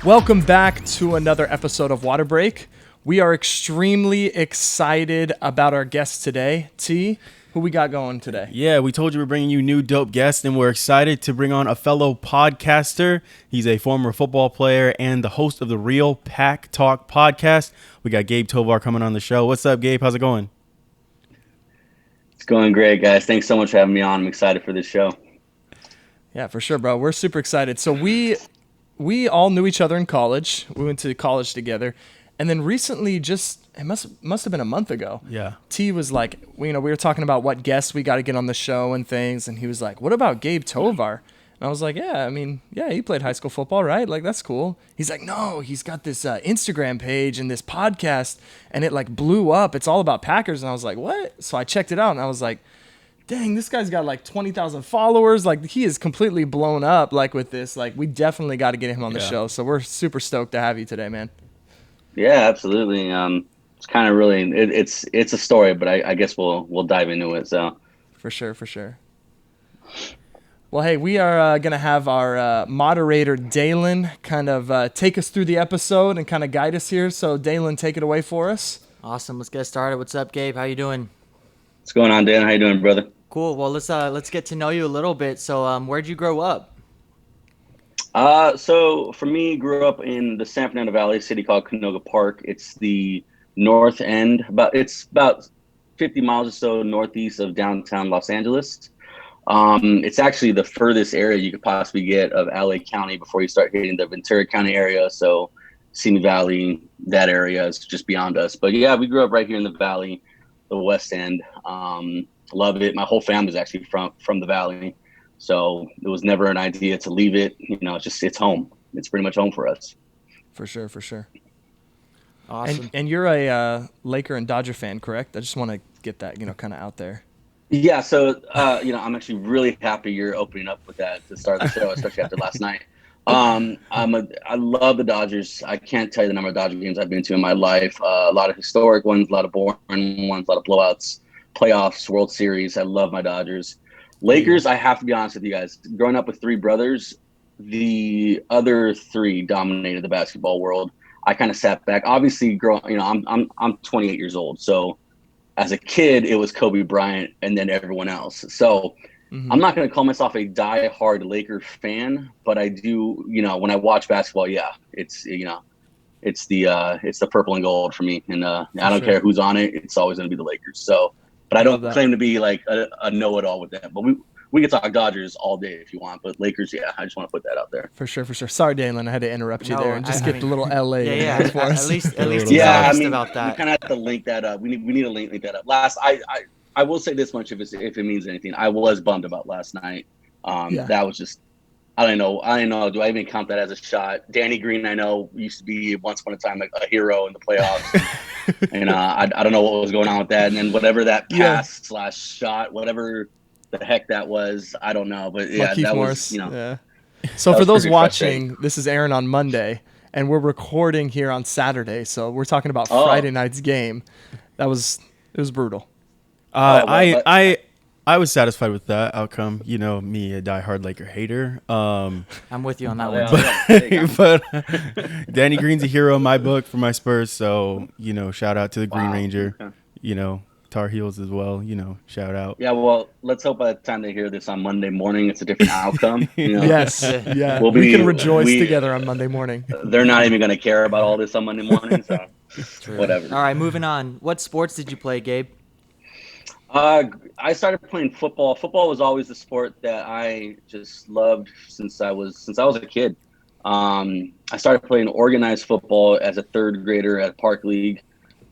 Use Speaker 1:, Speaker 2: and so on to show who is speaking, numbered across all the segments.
Speaker 1: Welcome back to another episode of Water Break. We are extremely excited about our guest today. T, who we got going today?
Speaker 2: Yeah, we told you we're bringing you new dope guests, and we're excited to bring on a fellow podcaster. He's a former football player and the host of the Real Pack Talk podcast. We got Gabe Tovar coming on the show. What's up, Gabe? How's it going?
Speaker 3: It's going great, guys. Thanks so much for having me on. I'm excited for this show.
Speaker 1: Yeah, for sure, bro. We're super excited. So we all knew each other in college. We went to college together. And then recently, it must have been a month ago.
Speaker 2: Yeah.
Speaker 1: T was like, we were talking about what guests we got to get on the show and things. And he was like, what about Gabe Tovar? And I was like, yeah, he played high school football, right? Like, that's cool. He's like, no, he's got this Instagram page and this podcast, and it like blew up. It's all about Packers. And I was like, what? So I checked it out, and I was like, dang, this guy's got like 20,000 followers. Like, he is completely blown up, like, with this. Like, we definitely got to get him on the show. So we're super stoked to have you today, man.
Speaker 3: Yeah, absolutely. It's kind of really it's a story, but I guess we'll dive into it. So
Speaker 1: for sure. Well, hey, we are gonna have our moderator Dalen kind of take us through the episode and kind of guide us here. So Dalen, take it away for us.
Speaker 4: Awesome. Let's get started. What's up, Gabe? How you doing?
Speaker 3: what's going on, Dan? How you doing, brother?
Speaker 4: Cool. Well, let's get to know you a little bit. So, where'd you grow up?
Speaker 3: So for me, grew up in the San Fernando Valley, a city called Canoga Park. It's the north end, it's about 50 miles or so northeast of downtown Los Angeles. It's actually the furthest area you could possibly get of LA County before you start hitting the Ventura County area. So Simi Valley, that area is just beyond us. But yeah, we grew up right here in the Valley, the West End. Love it. My whole family's actually from the Valley. So it was never an idea to leave it. It's home. It's pretty much home for us.
Speaker 1: For sure.
Speaker 4: Awesome.
Speaker 1: And you're a Laker and Dodger fan, correct? I just want to get that, kind of out there.
Speaker 3: Yeah. So, I'm actually really happy you're opening up with that to start the show, especially after last night. I love the Dodgers. I can't tell you the number of Dodger games I've been to in my life. A lot of historic ones, a lot of boring ones, a lot of blowouts, playoffs, World Series. I love my Dodgers. Lakers, I have to be honest with you guys. Growing up with three brothers, the other three dominated the basketball world. I kind of sat back. Obviously, I'm 28 years old. So as a kid, it was Kobe Bryant and then everyone else. So I'm not going to call myself a die-hard Laker fan, but I do, when I watch basketball, yeah, it's the purple and gold for me. And I don't care who's on it. It's always going to be the Lakers. So. But I don't claim to be like a know-it-all with that. But we can talk Dodgers all day if you want. But Lakers, yeah, I just want to put that out there.
Speaker 1: For sure. Sorry, Dalen, I had to interrupt you there and just get the little LA.
Speaker 4: Yeah.
Speaker 1: For us.
Speaker 4: At least he's honest about that.
Speaker 3: We kind of have to link that up. We need to link that up. I will say this much if it means anything. I was bummed about last night. That was just. I don't know. Do I even count that as a shot? Danny Green, I know, used to be once upon a time a hero in the playoffs. And I don't know what was going on with that. And then whatever that pass / shot, whatever the heck that was, I don't know. But yeah,
Speaker 1: Keith
Speaker 3: that
Speaker 1: Morris,
Speaker 3: was,
Speaker 1: Yeah. So for those watching, this is airing on Monday, and we're recording here on Saturday. So we're talking about Friday night's game. It was brutal.
Speaker 2: I was satisfied with that outcome. Me, a diehard Laker hater.
Speaker 4: I'm with you on that one.
Speaker 2: But Danny Green's a hero in my book for my Spurs. So, shout out to the Green Ranger.
Speaker 3: Okay.
Speaker 2: Tar Heels as well. Shout out.
Speaker 3: Yeah, well, let's hope by the time they hear this on Monday morning, it's a different outcome.
Speaker 1: Yes. Yeah. We can rejoice together on Monday morning.
Speaker 3: They're not even going to care about all this on Monday morning. So whatever.
Speaker 4: All right, moving on. What sports did you play, Gabe?
Speaker 3: I started playing football. Football was always the sport that I just loved since I was a kid. I started playing organized football as a third grader at Park League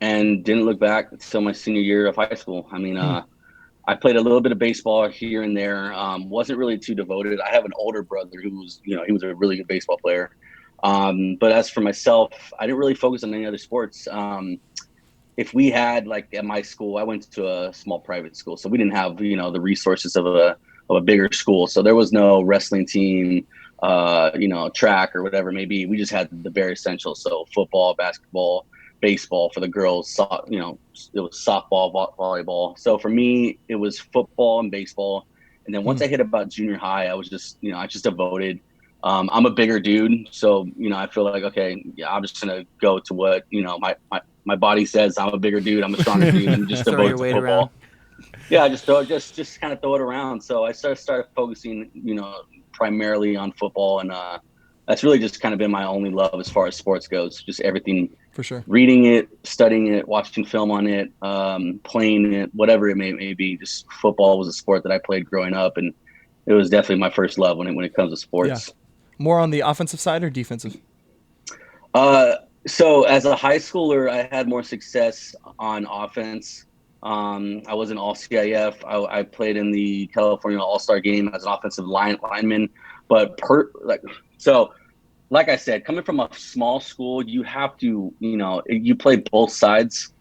Speaker 3: and didn't look back until my senior year of high school. I played a little bit of baseball here and there. Wasn't really too devoted. I have an older brother who was, he was a really good baseball player. But as for myself, I didn't really focus on any other sports. If we had, like, at my school, I went to a small private school, so we didn't have, the resources of a bigger school. So there was no wrestling team, track or whatever it may be. We just had the bare essentials. So football, basketball, baseball for the girls, it was softball, volleyball. So for me, it was football and baseball. And then once I hit about junior high, I was just, I just devoted I'm a bigger dude, so I feel like, okay, yeah, I'm just gonna go to what my body says. I'm a bigger dude. I'm a stronger dude, and just
Speaker 4: Throw your
Speaker 3: devote to
Speaker 4: weight around.
Speaker 3: football. Yeah, just kind of throw it around. So I started focusing, primarily on football, and that's really just kind of been my only love as far as sports goes. Just everything,
Speaker 1: For sure.
Speaker 3: reading it, studying it, watching film on it, playing it, whatever it may be. Just football was a sport that I played growing up, and it was definitely my first love when it comes to
Speaker 1: Yeah.
Speaker 3: sports.
Speaker 1: More on the offensive side or defensive?
Speaker 3: Uh, so as a high schooler, I had more success on offense. I was an all CIF. I played in the California All-Star game as an offensive lineman. But like I said, coming from a small school, you have to, you play both sides,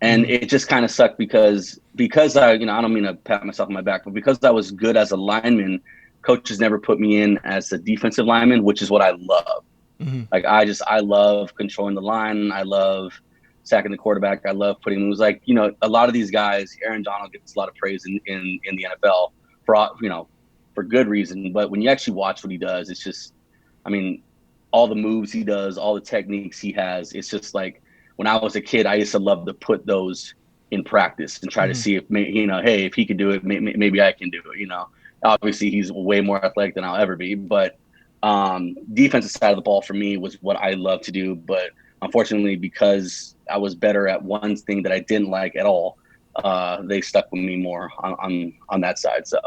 Speaker 3: and it just kind of sucked because I don't mean to pat myself on my back, but because I was good as a lineman, coaches never put me in as a defensive lineman, which is what I love. Like I love controlling the line. I love sacking the quarterback. I love putting moves. Like, a lot of these guys, Aaron Donald gets a lot of praise in the NFL for good reason. But when you actually watch what he does, it's just, I mean, all the moves he does, all the techniques he has, it's just like, when I was a kid, I used to love to put those in practice and try to see if, hey, if he can do it, maybe I can do it. Obviously he's way more athletic than I'll ever be, but defensive side of the ball for me was what I love to do. But unfortunately, because I was better at one thing that I didn't like at all, they stuck with me more on that side. So,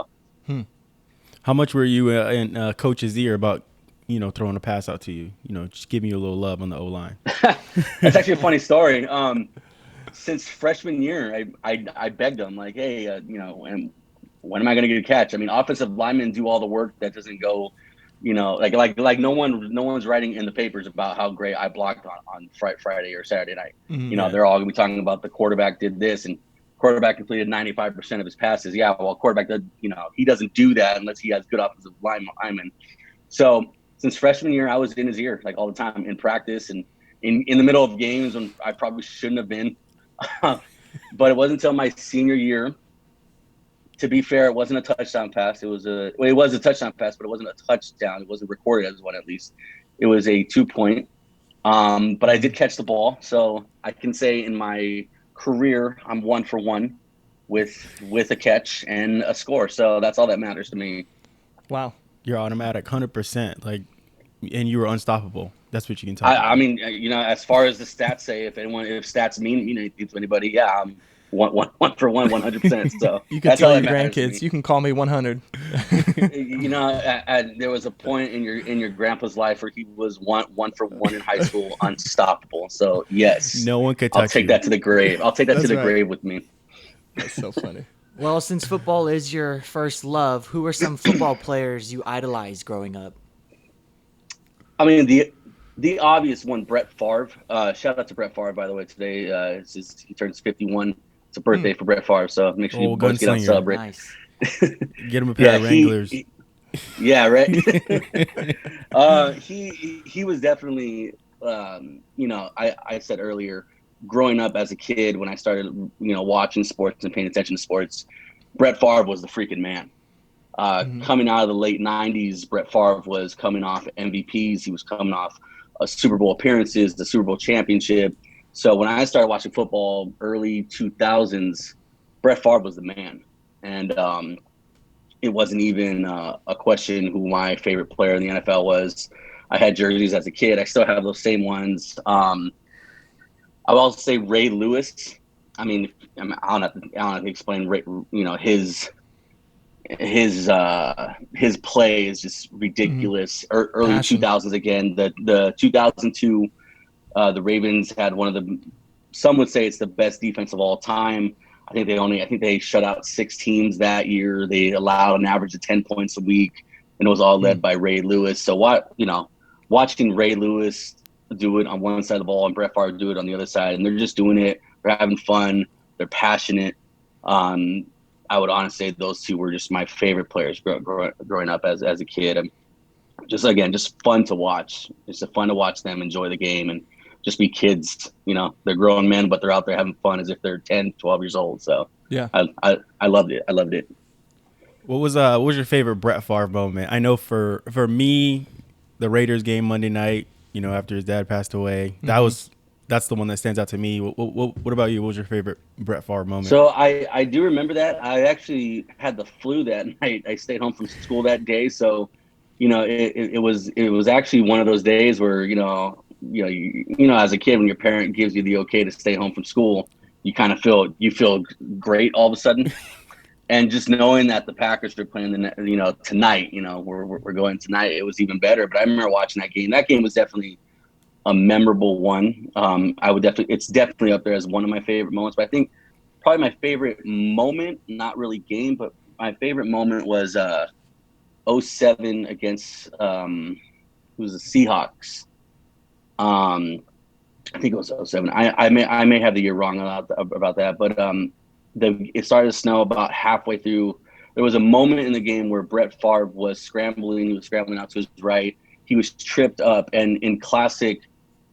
Speaker 2: How much were you in coach's ear about throwing a pass out to you? Just giving you a little love on the O line.
Speaker 3: that's actually a funny story. Since freshman year, I begged them, like, hey, and when am I going to get a catch? I mean, offensive linemen do all the work that doesn't go, like no one's writing in the papers about how great I blocked on Friday or Saturday night. They're all going to be talking about the quarterback did this and quarterback completed 95% of his passes. Yeah, well, quarterback did, he doesn't do that unless he has good offensive linemen. So since freshman year, I was in his ear like all the time in practice and in the middle of games when I probably shouldn't have been. But it wasn't until my senior year. To be fair, it wasn't a touchdown pass. It was a touchdown pass, but it wasn't a touchdown. It wasn't recorded as one, at least. It was a 2-point. But I did catch the ball, so I can say in my career I'm 1 for 1 with a catch and a score. So that's all that matters to me.
Speaker 1: Wow.
Speaker 2: You're automatic, 100%. And you were unstoppable. That's what you can tell.
Speaker 3: I mean, as far as the stats say, if stats mean anything to anybody, yeah, I'm 1 for 1, 100%. So
Speaker 1: you can tell your grandkids, you can call me 100.
Speaker 3: There was a point in your grandpa's life where he was 1 for 1 in high school, unstoppable. So yes,
Speaker 2: no one could touch
Speaker 3: I'll take that to the grave. I'll take that to the grave with me.
Speaker 1: That's so funny.
Speaker 4: Well, since football is your first love, who are some football players you idolized growing up?
Speaker 3: I mean, the obvious one, Brett Favre. Shout out to Brett Favre, by the way. Today, he turns 51. It's a birthday for Brett Favre, so make sure you boys get out and celebrate.
Speaker 4: Nice.
Speaker 2: Get him a pair of Wranglers.
Speaker 3: Yeah, right. He was definitely, I said earlier, growing up as a kid when I started, watching sports and paying attention to sports, Brett Favre was the freaking man. Coming out of the late 90s, Brett Favre was coming off MVPs. He was coming off Super Bowl appearances, the Super Bowl championship. So when I started watching football early 2000s, Brett Favre was the man. And it wasn't even a question who my favorite player in the NFL was. I had jerseys as a kid. I still have those same ones. I would also say Ray Lewis. I mean, I don't have to explain Ray, his play is just ridiculous. Early 2000s again. The 2002, the Ravens had some would say it's the best defense of all time. I think they shut out 6 teams that year. They allowed an average of 10 points a week, and it was all led by Ray Lewis. So watching Ray Lewis do it on one side of the ball and Brett Favre do it on the other side, and they're just doing it. They're having fun. They're passionate. I would honestly say those two were just my favorite players growing up as a kid. And just fun to watch. It's fun to watch them enjoy the game and just be kids. They're grown men, but they're out there having fun as if they're 10, 12 years old. So
Speaker 1: yeah,
Speaker 3: I loved it. I loved it.
Speaker 2: What was your favorite Brett Favre moment? I know for me, the Raiders game Monday night, after his dad passed away. That's the one that stands out to me. What about you? What was your favorite Brett Favre moment?
Speaker 3: So I do remember that. I actually had the flu that night. I stayed home from school that day, so it was actually one of those days where as a kid when your parent gives you the okay to stay home from school, you kind of feel great all of a sudden. And just knowing that the Packers were playing tonight, we're going tonight, it was even better. But I remember watching that game. That game was definitely a memorable one. It's definitely up there as one of my favorite moments. But I think probably my favorite moment, not really game, but my favorite moment was 07 against who's the Seahawks. I think it was 07. I may have the year wrong about that, but it started to snow about halfway through. There was a moment in the game where Brett Favre was scrambling. He was scrambling out to his right. He was tripped up, and in classic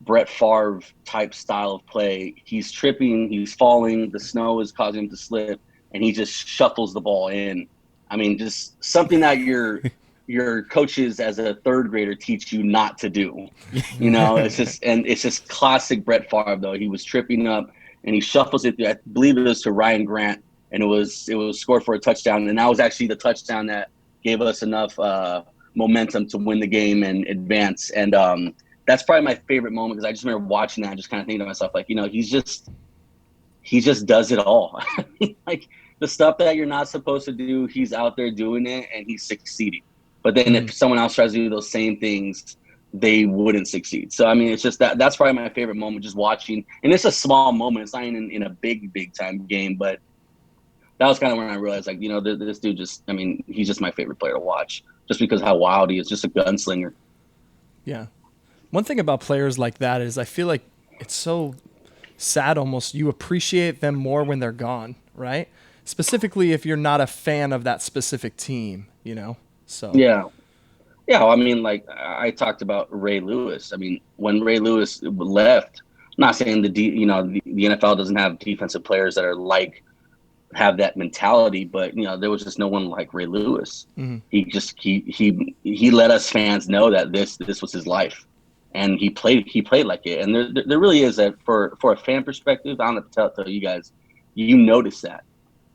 Speaker 3: Brett Favre type style of play, he's tripping, he's falling, the snow is causing him to slip, and he just shuffles the ball in. I mean, just something that your coaches as a third grader teach you not to do. It's just classic Brett Favre though. He was tripping up and he shuffles it through, I believe it was to Ryan Grant, and it was scored for a touchdown. And that was actually the touchdown that gave us enough momentum to win the game and advance. And that's probably my favorite moment because I just remember watching that and just kind of thinking to myself, like, he just does it all. Like the stuff that you're not supposed to do, he's out there doing it and he's succeeding. But then if someone else tries to do those same things, they wouldn't succeed. So, I mean, it's just that's probably my favorite moment, just watching. And it's a small moment. It's not even in a big time game. But that was kind of when I realized, like, this dude he's just my favorite player to watch just because how wild he is, just a gunslinger.
Speaker 1: Yeah. One thing about players like that is I feel like it's so sad almost. You appreciate them more when they're gone, right? Specifically if you're not a fan of that specific team, So
Speaker 3: Yeah. Yeah, I mean, like I talked about Ray Lewis. I mean, when Ray Lewis left, I'm not saying the NFL doesn't have defensive players that are have that mentality, but there was just no one like Ray Lewis.
Speaker 1: Mm-hmm.
Speaker 3: He let us fans know that this was his life, and he played like it. And there really is that for a fan perspective. I don't have to tell you guys, you notice that.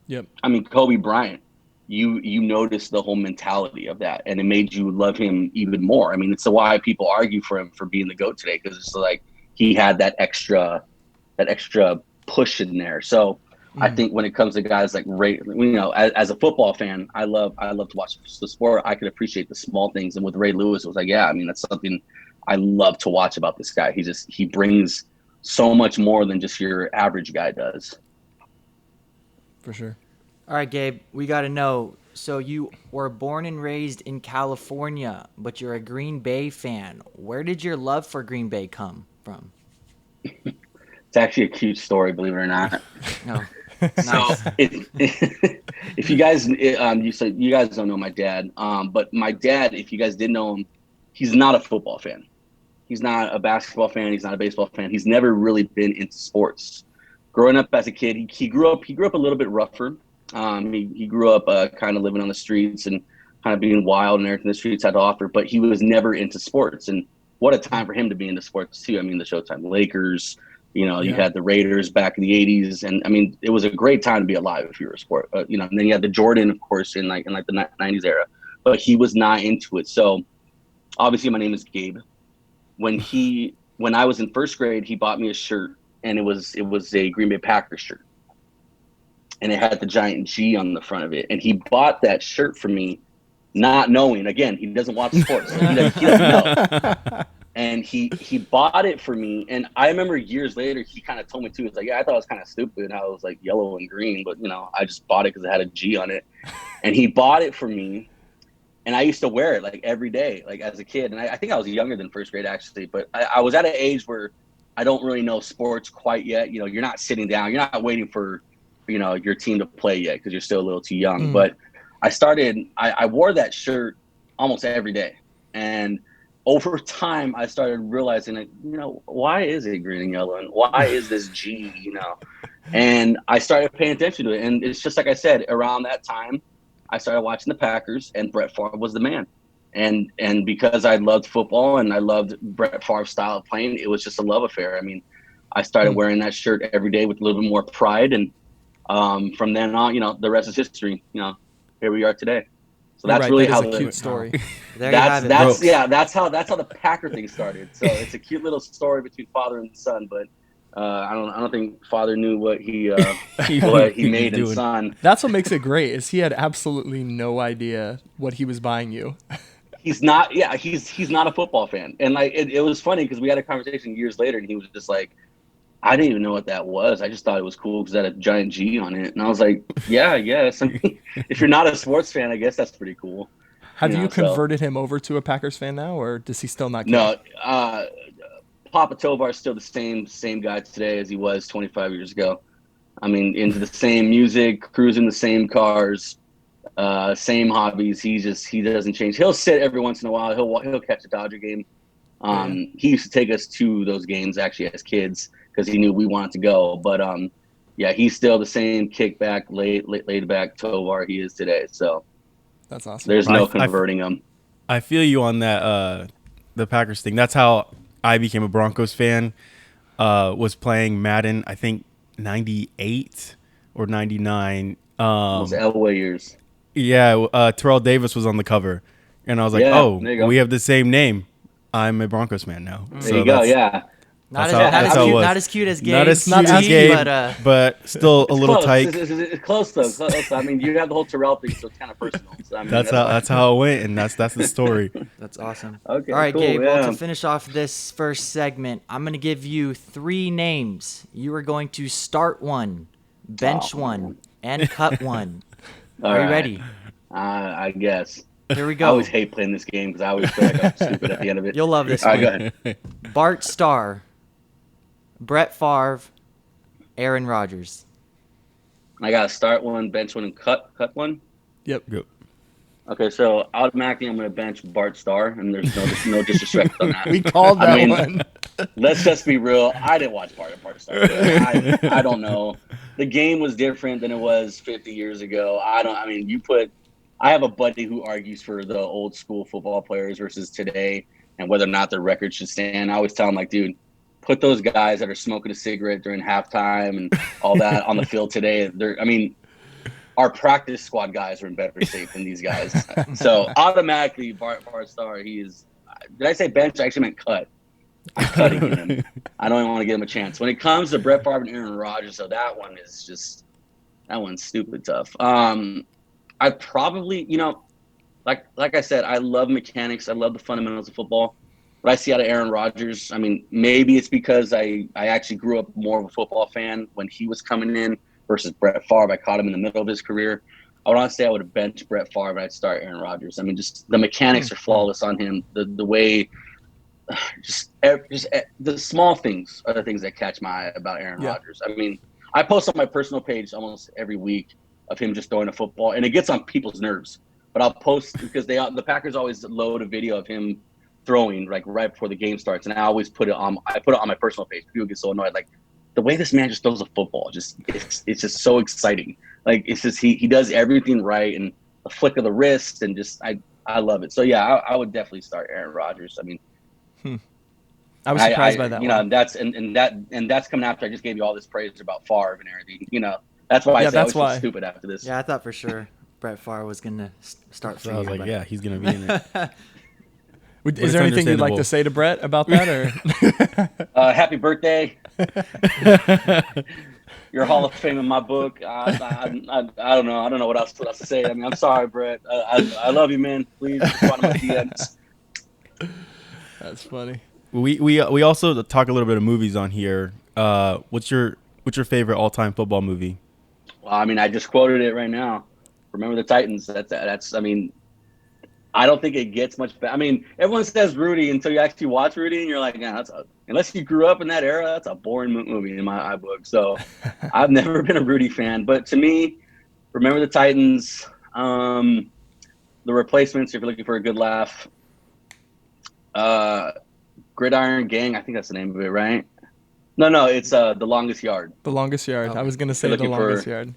Speaker 1: Yep.
Speaker 3: I mean, Kobe Bryant. You notice the whole mentality of that, and it made you love him even more. I mean, it's why people argue for him for being the GOAT today, because it's like he had that extra push in there. So I think when it comes to guys like Ray, as a football fan, I love to watch the sport. I could appreciate the small things, and with Ray Lewis, it was like, yeah, I mean, that's something I love to watch about this guy. He brings so much more than just your average guy does.
Speaker 1: For sure.
Speaker 4: All right, Gabe, we got to know. So you were born and raised in California, but you're a Green Bay fan. Where did your love for Green Bay come from?
Speaker 3: It's actually a cute story, believe it or not.
Speaker 4: No.
Speaker 3: So if you guys, you guys don't know my dad, but my dad, if you guys didn't know him, he's not a football fan. He's not a basketball fan. He's not a baseball fan. He's never really been into sports. Growing up as a kid, he grew up a little bit rougher. He grew up kind of living on the streets and kind of being wild and everything the streets had to offer, but he was never into sports. And what a time for him to be into sports too. I mean, the Showtime Lakers, you had the Raiders back in the 80s. And I mean, it was a great time to be alive if you were a sport, and then you had the Jordan, of course, in the 90s era, but he was not into it. So obviously my name is Gabe. When I was in first grade, he bought me a shirt, and it was a Green Bay Packers shirt. And it had the giant G on the front of it. And he bought that shirt for me, not knowing. Again, he doesn't watch sports. So he doesn't know. And he bought it for me. And I remember years later, he kind of told me too. He was like, yeah, I thought it was kind of stupid how it was like yellow and green. But, I just bought it because it had a G on it. And he bought it for me. And I used to wear it like every day, like as a kid. And I think I was younger than first grade, actually. But I was at an age where I don't really know sports quite yet. You're not sitting down. You're not waiting for your team to play yet because you're still a little too young. But I wore that shirt almost every day. And over time, I started realizing, like, why is it green and yellow? And why is this G, And I started paying attention to it. And it's just like I said, around that time, I started watching the Packers, and Brett Favre was the man. And because I loved football and I loved Brett Favre's style of playing, it was just a love affair. I mean, I started wearing that shirt every day with a little bit more pride, and from then on, the rest is history. Here we are today. So
Speaker 1: You're
Speaker 3: that's
Speaker 1: right.
Speaker 3: really
Speaker 1: That
Speaker 3: how
Speaker 1: is a
Speaker 3: the
Speaker 1: cute story.
Speaker 4: There you have it, folks.
Speaker 3: that's how the Packer thing started. So it's a cute little story between father and son, but I don't think father knew what he made in son.
Speaker 1: That's what makes it great. Is he had absolutely no idea what he was buying you.
Speaker 3: He's not. Yeah, he's not a football fan, and like it was funny because we had a conversation years later, and he was just like, I didn't even know what that was. I just thought it was cool because it had a giant G on it. And I was like, yeah, I guess. I mean, if you're not a sports fan, I guess that's pretty cool.
Speaker 1: Have you converted him over to a Packers fan now, or does he still not care?
Speaker 3: No, Papa Tovar is still the same guy today as he was 25 years ago. I mean, into the same music, cruising the same cars, same hobbies. He doesn't change. He'll sit every once in a while. He'll catch a Dodger game. He used to take us to those games actually as kids, because he knew we wanted to go. But yeah, he's still the same kickback, laid back Tovar he is today. So
Speaker 1: that's awesome.
Speaker 3: There's no converting him.
Speaker 2: I feel you on that. The Packers thing. That's how I became a Broncos fan. Was playing Madden, I think 98 or 99.
Speaker 3: Those Elway years.
Speaker 2: Yeah, Terrell Davis was on the cover, and I was like, "Oh, we have the same name. I'm a Broncos fan now."
Speaker 3: There you go. Yeah.
Speaker 4: Not as cute as Gabe.
Speaker 2: Not as Gabe, but still a little tight.
Speaker 3: It's close though. Close. I mean, you have the whole Terrell thing, so it's kind of personal. So, I mean,
Speaker 2: that's how it went, and that's the story.
Speaker 4: That's awesome.
Speaker 3: Okay.
Speaker 4: All right,
Speaker 3: cool,
Speaker 4: Gabe.
Speaker 3: yeah.
Speaker 4: Well, to finish off this first segment, I'm going to give you 3 names. You are going to start one, bench one, and cut one. Are you ready?
Speaker 3: I guess.
Speaker 4: Here we go.
Speaker 3: I always hate playing this game because I always feel like I'm stupid at the end of it.
Speaker 4: You'll love this
Speaker 3: All
Speaker 4: one.
Speaker 3: right, go ahead.
Speaker 4: Bart Starr, Brett Favre, Aaron Rodgers.
Speaker 3: I got to start one, bench one, and cut one?
Speaker 1: Yep.
Speaker 3: Okay, so automatically I'm going to bench Bart Starr, and there's no disrespect on that.
Speaker 1: We called that one.
Speaker 3: Let's just be real. I didn't watch Bart Starr. I don't know. The game was different than it was 50 years ago. I have a buddy who argues for the old school football players versus today and whether or not their record should stand. I always tell him, like, dude, put those guys that are smoking a cigarette during halftime and all that on the field today. Our practice squad guys are in better shape than these guys. So automatically, Bart Starr, he is. Did I say bench? I actually meant cut. I'm cutting him. I don't even want to give him a chance. When it comes to Brett Favre and Aaron Rodgers, so that one's stupid tough. I probably, like I said, I love mechanics. I love the fundamentals of football. What I see out of Aaron Rodgers, I mean, maybe it's because I actually grew up more of a football fan when he was coming in versus Brett Favre. I caught him in the middle of his career. I would honestly say I would have benched Brett Favre, but I'd start Aaron Rodgers. I mean, just the mechanics are flawless on him. The way, just the small things are the things that catch my eye about Aaron Rodgers. I mean, I post on my personal page almost every week of him just throwing a football, and it gets on people's nerves. But I'll post because the Packers always load a video of him throwing like right before the game starts, and I always put it on my personal page. People get so annoyed, like the way this man just throws a football, it's just so exciting. Like it's just he does everything right, and a flick of the wrist, and just I love it. So yeah, I would definitely start Aaron Rodgers. I mean,
Speaker 1: I was surprised by that.
Speaker 3: That's coming after I just gave you all this praise about Favre and everything. That's why I feel stupid after this.
Speaker 4: Yeah, I thought for sure Brett Favre was gonna start.
Speaker 2: So I was like, yeah, he's gonna be in it.
Speaker 1: Is there anything you'd like to say to Brett about that,
Speaker 3: or happy birthday? You're a Hall of Fame in my book. I don't know. I don't know what else to say. I mean, I'm sorry, Brett. I love you, man. Please respond to my DMs.
Speaker 1: That's funny.
Speaker 2: We also talk a little bit of movies on here. What's your favorite all-time football movie?
Speaker 3: Well, I mean, I just quoted it right now. Remember the Titans. That's. I mean, I don't think it gets much better. I mean, everyone says Rudy until you actually watch Rudy, and you're like, yeah, unless you grew up in that era, that's a boring movie in my book. So I've never been a Rudy fan. But to me, Remember the Titans, The Replacements, if you're looking for a good laugh, Gridiron Gang, I think that's the name of it, right? No, it's The Longest Yard.
Speaker 1: The Longest Yard. I was going to say The Longest Yard.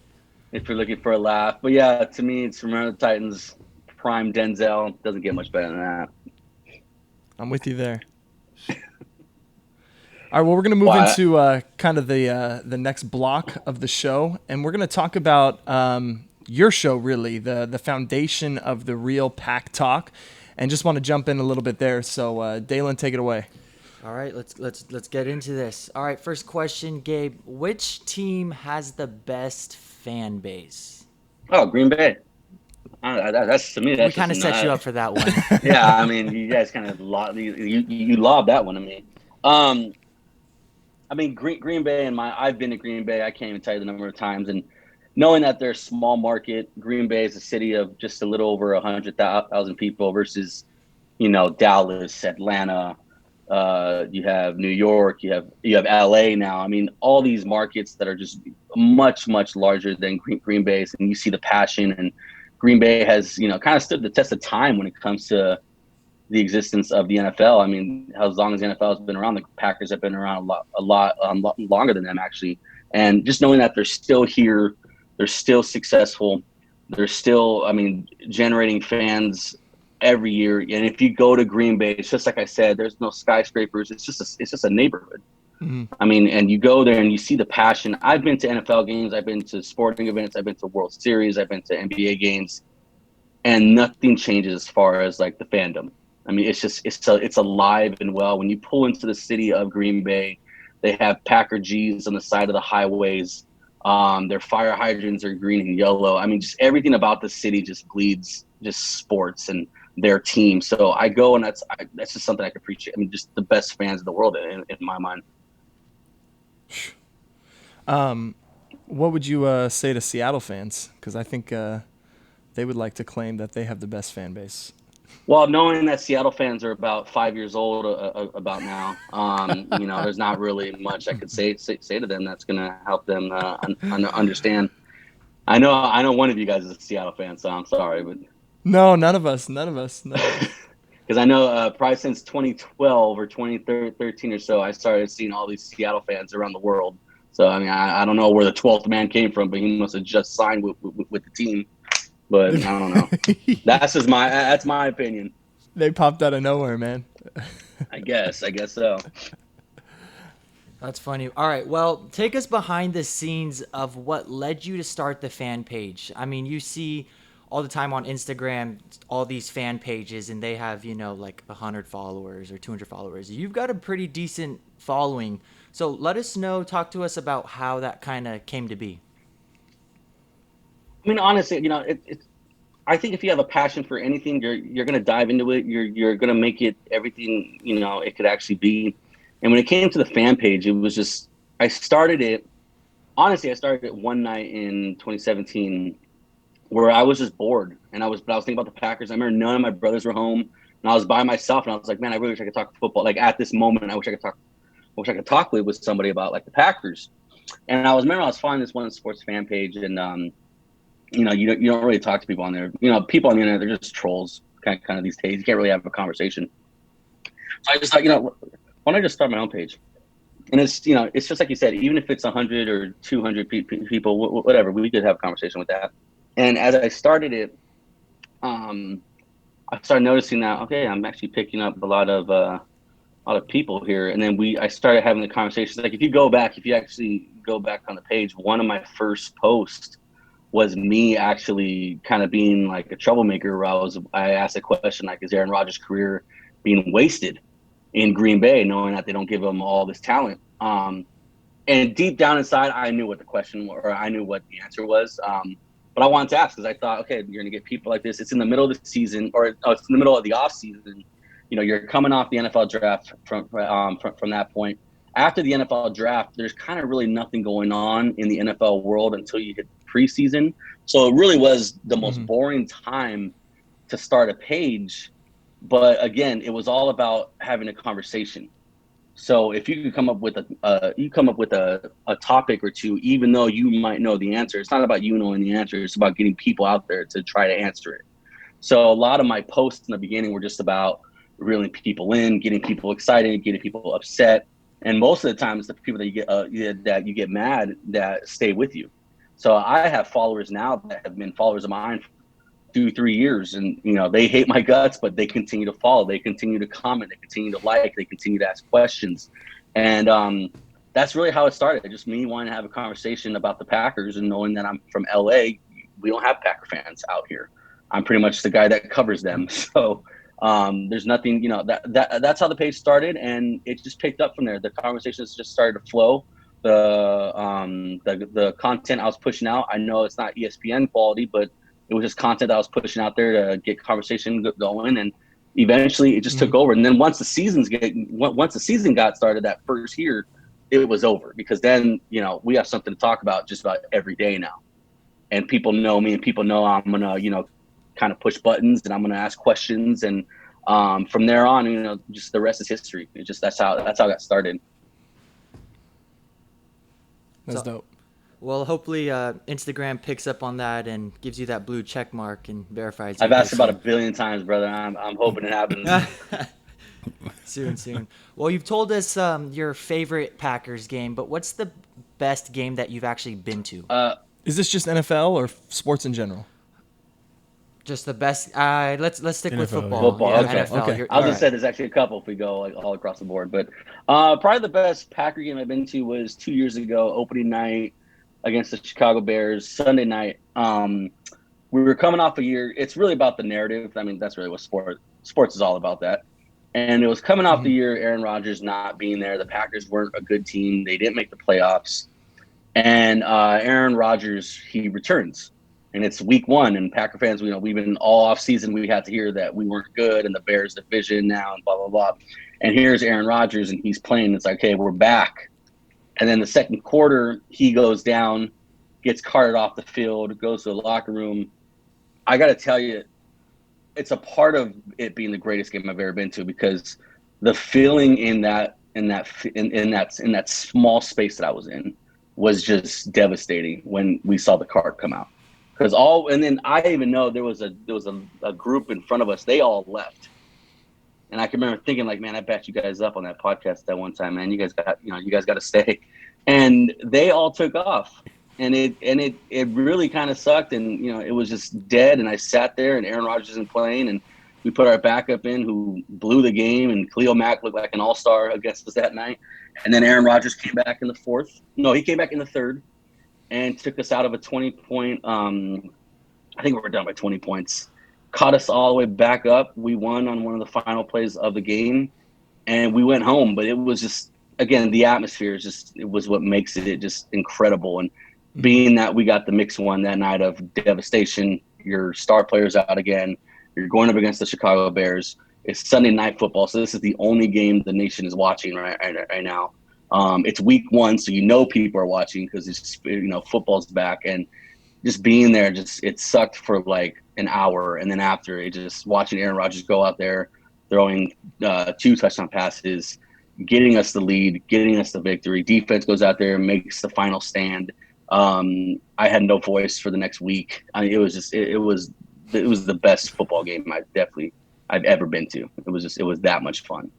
Speaker 3: If you're looking for a laugh. But yeah, to me, it's Remember the Titans, prime Denzel. Doesn't get much better than that.
Speaker 1: I'm with you there. All right, well, we're going to move
Speaker 3: Well,
Speaker 1: into kind of the next block of the show, and we're going to talk about your show, really, the foundation of the Real Pack Talk, and just want to jump in a little bit there. So, Dalen, take it away.
Speaker 4: All right, let's get into this. All right, first question, Gabe. Which team has the best fan base?
Speaker 3: Oh, Green Bay. That's to me. That's
Speaker 4: We kind of set you up for that one.
Speaker 3: Yeah, I mean, you guys kind of you lobbed that one to me. I mean, Green Bay and I've been to Green Bay. I can't even tell you the number of times. And knowing that they're a small market, Green Bay is a city of just a little over 100,000 people versus, Dallas, Atlanta. You have New York. You have LA now. I mean, all these markets that are just much larger than Green Bay's, and you see the passion. And Green Bay has kind of stood the test of time when it comes to the existence of the NFL. I mean, as long as the NFL has been around, the Packers have been around a lot longer than them, actually. And just knowing that they're still here, they're still successful, they're still, generating fans every year. And if you go to Green Bay, it's just like I said, there's no skyscrapers. It's just a neighborhood.
Speaker 1: Mm-hmm.
Speaker 3: I mean, and you go there and you see the passion. I've been to NFL games, I've been to sporting events, I've been to World Series, I've been to NBA games, and nothing changes as far as like the fandom. I mean, it's alive and well. When you pull into the city of Green Bay, they have Packer G's on the side of the highways. Their fire hydrants are green and yellow. I mean, just everything about the city just bleeds just sports and their team. So I go, and that's just something I can appreciate. I mean, just the best fans in the world in my mind.
Speaker 1: What would you say to Seattle fans? Because I think they would like to claim that they have the best fan base.
Speaker 3: Well, knowing that Seattle fans are about 5 years old about now, there's not really much I could say to them that's going to help them understand. I know one of you guys is a Seattle fan, so I'm sorry, but
Speaker 1: no, none of us.
Speaker 3: Because I know probably since 2012 or 2013 or so, I started seeing all these Seattle fans around the world. So I mean, I don't know where the 12th man came from, but he must have just signed with the team. But I don't know. That's my opinion.
Speaker 1: They popped out of nowhere, man.
Speaker 3: I guess so.
Speaker 4: That's funny. All right, well, take us behind the scenes of what led you to start the fan page. I mean, you see all the time on Instagram all these fan pages, and they have, like 100 followers or 200 followers. You've got a pretty decent following. So let us know, talk to us about how that kind of came to be.
Speaker 3: I mean, honestly, I think if you have a passion for anything, you're going to dive into it. You're going to make it everything, it could actually be. And when it came to the fan page, it was just, I started it one night in 2017 where I was just bored, and I was thinking about the Packers. I remember none of my brothers were home, and I was by myself, and I was like, man, I really wish I could talk football. Like at this moment, I wish I could talk with somebody about like the Packers. And I was following this one sports fan page, and you don't really talk to people on there. People on the internet, they're just trolls kind of these days. You can't really have a conversation. So I just thought, why don't I just start my own page? And it's just like you said, even if it's 100 or 200 people, whatever, we could have a conversation with that. And as I started it, I started noticing that, okay, I'm actually picking up a lot of people here. And then I started having the conversations. Like if you actually go back on the page, one of my first posts was me actually kind of being like a troublemaker, where I asked a question like, is Aaron Rodgers' career being wasted in Green Bay, knowing that they don't give him all this talent? And deep down inside, I knew what the question or I knew what the answer was. But I wanted to ask because I thought, okay, you're going to get people like this. It's in the middle of the season, or it's in the middle of the off season. You're coming off the NFL draft from that point. After the NFL draft, there's kind of really nothing going on in the NFL world until you hit preseason. So it really was the most boring time to start a page. But again, it was all about having a conversation. So if you could come up with a topic or two, even though you might know the answer, it's not about you knowing the answer. It's about getting people out there to try to answer it. So a lot of my posts in the beginning were just about reeling people in, getting people excited, getting people upset. And most of the time, it's the people that you get mad that stay with you. So I have followers now that have been followers of mine 2-3 years, and they hate my guts, but they continue to follow, they continue to comment, they continue to like, they continue to ask questions. And that's really how it started. Just me wanting to have a conversation about the Packers, and knowing that I'm from LA, we don't have Packer fans out here. I'm pretty much the guy that covers them. So there's nothing, that's how the page started, and it just picked up from there. The conversations just started to flow. The content I was pushing out, I know it's not ESPN quality, but it was just content that I was pushing out there to get conversation going, and eventually it just took over. And then once the season got started, that first year, it was over, because then we have something to talk about just about every day now, and people know me, and people know I'm gonna kind of push buttons, and I'm gonna ask questions, and from there on, just the rest is history. It just that's how it got started.
Speaker 1: That's dope.
Speaker 4: Well, hopefully Instagram picks up on that and gives you that blue check mark and verifies you.
Speaker 3: I've asked about 1 billion times, brother. I'm hoping it happens.
Speaker 4: Soon. Well, you've told us your favorite Packers game, but what's the best game that you've actually been to?
Speaker 1: Is this just NFL or sports in general?
Speaker 4: Just the best. Let's stick with
Speaker 2: NFL,
Speaker 4: football.
Speaker 3: Football,
Speaker 4: Yeah,
Speaker 3: okay.
Speaker 4: NFL.
Speaker 1: Okay.
Speaker 3: I was gonna say there's actually a couple if we go like all across the board, but probably the best Packer game I've been to was 2 years ago, opening night against the Chicago Bears. Sunday night. We were coming off a year. It's really about the narrative. I mean, that's really what sports is all about, that. And it was coming off the year, Aaron Rodgers not being there. The Packers weren't a good team. They didn't make the playoffs. And Aaron Rodgers, he returns. And it's week 1, and Packer fans, we've been all off season, we had to hear that we weren't good, and the Bears division now, and blah, blah, blah. And here's Aaron Rodgers, and he's playing. It's like, okay, we're back. And then the second quarter, he goes down, gets carted off the field, goes to the locker room. I got to tell you, it's a part of it being the greatest game I've ever been to, because the feeling in that small space that I was in was just devastating when we saw the card come out. And then I even know there was a group in front of us. They all left, and I can remember thinking like, man, I backed you guys up on that podcast that one time, man. You guys got to stay, and they all took off, and it really kind of sucked, and it was just dead. And I sat there, and Aaron Rodgers isn't playing, and we put our backup in, who blew the game, and Khalil Mack looked like an all-star against us that night. And then Aaron Rodgers came back in the fourth. No, he came back in the third, and took us out of a 20-point. I think we were down by 20 points. Caught us all the way back up. We won on one of the final plays of the game, and we went home. But it was just, again, the atmosphere it was what makes it just incredible. And being that we got the mix one that night of devastation, your star players out again, you're going up against the Chicago Bears. It's Sunday Night Football, so this is the only game the nation is watching right now. It's week 1, so people are watching, because it's football's back, and just being there, it sucked for like an hour, and then after it, just watching Aaron Rodgers go out there, throwing 2 touchdown passes, getting us the lead, getting us the victory. Defense goes out there and makes the final stand. I had no voice for the next week. It was the best football game I've ever been to. It was that much fun.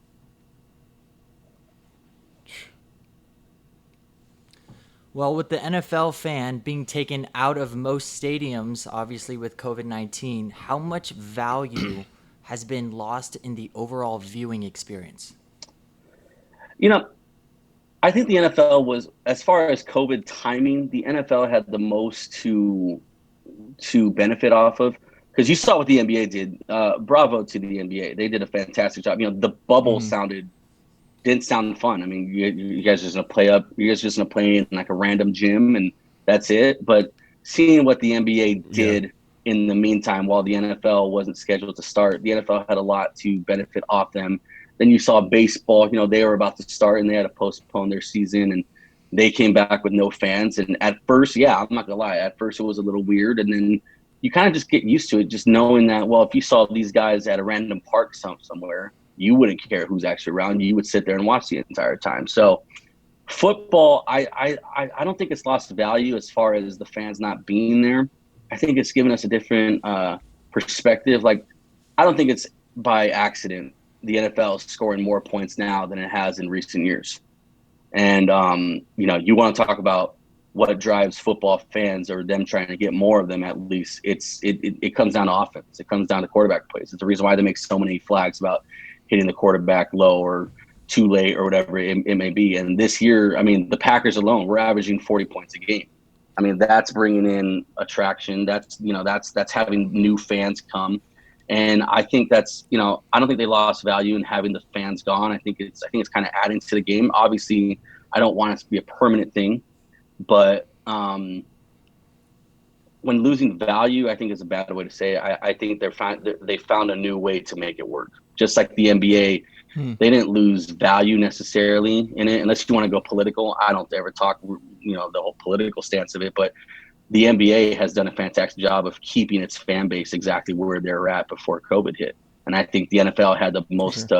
Speaker 4: Well, with the NFL fan being taken out of most stadiums, obviously with COVID-19, how much value has been lost in the overall viewing experience?
Speaker 3: I think the NFL was, as far as COVID timing, the NFL had the most to benefit off of, because you saw what the NBA did. Bravo to the NBA. They did a fantastic job. The bubble didn't sound fun. I mean, you guys are just gonna play up. You guys are just gonna play in like a random gym, and that's it. But seeing what the NBA did in the meantime, while the NFL wasn't scheduled to start, the NFL had a lot to benefit off them. Then you saw baseball. They were about to start, and they had to postpone their season, and they came back with no fans. And at first, I'm not gonna lie, at first it was a little weird, and then you kind of just get used to it, just knowing that, well, if you saw these guys at a random park somewhere, you wouldn't care who's actually around. You would sit there and watch the entire time. So football, I don't think it's lost value as far as the fans not being there. I think it's given us a different perspective. Like, I don't think it's by accident the NFL is scoring more points now than it has in recent years. And, you want to talk about what drives football fans, or them trying to get more of them at least, it comes down to offense. It comes down to quarterback plays. It's the reason why they make so many flags about hitting the quarterback low or too late or whatever it may be. And this year, I mean, the Packers alone, we're averaging 40 points a game. I mean, that's bringing in attraction. That's, that's having new fans come. And I think that's, I don't think they lost value in having the fans gone. I think it's kind of adding to the game. Obviously, I don't want it to be a permanent thing, but when losing value, I think is a bad way to say it. I think they found a new way to make it work. Just like the NBA, they didn't lose value necessarily in it, unless you want to go political. I don't ever talk, the whole political stance of it, but the NBA has done a fantastic job of keeping its fan base exactly where they're at before COVID hit. And I think the NFL had the most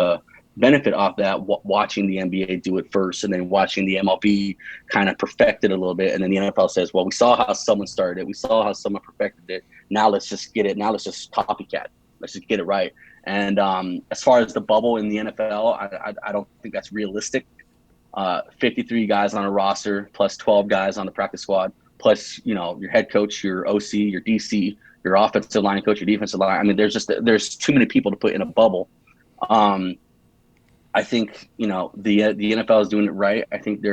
Speaker 3: benefit off that, watching the NBA do it first, and then watching the MLB kind of perfect it a little bit. And then the NFL says, well, we saw how someone started it. We saw how someone perfected it. Now let's just get it. Now let's just copycat. Let's just get it right. And as far as the bubble in the NFL, I don't think that's realistic. 53 guys on a roster plus 12 guys on the practice squad, plus, your head coach, your OC, your DC, your offensive line coach, your defensive line. I mean, there's too many people to put in a bubble. I think, the NFL is doing it right. I think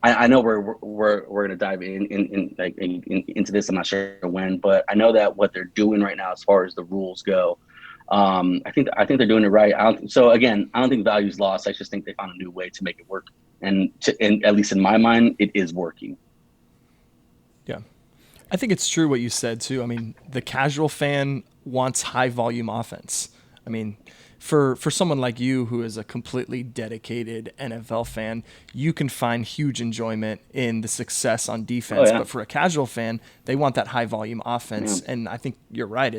Speaker 3: I know we're going to dive into this. I'm not sure when, but I know that what they're doing right now, as far as the rules go, I think they're doing it right. So again, I don't think value's lost. I just think they found a new way to make it work. And at least in my mind, it is working.
Speaker 1: Yeah. I think it's true what you said too. I mean, the casual fan wants high volume offense. I mean, for someone like you who is a completely dedicated NFL fan, you can find huge enjoyment in the success on defense.
Speaker 3: Oh, yeah.
Speaker 1: But for a casual fan, they want that high volume offense. Yeah. And I think you're right.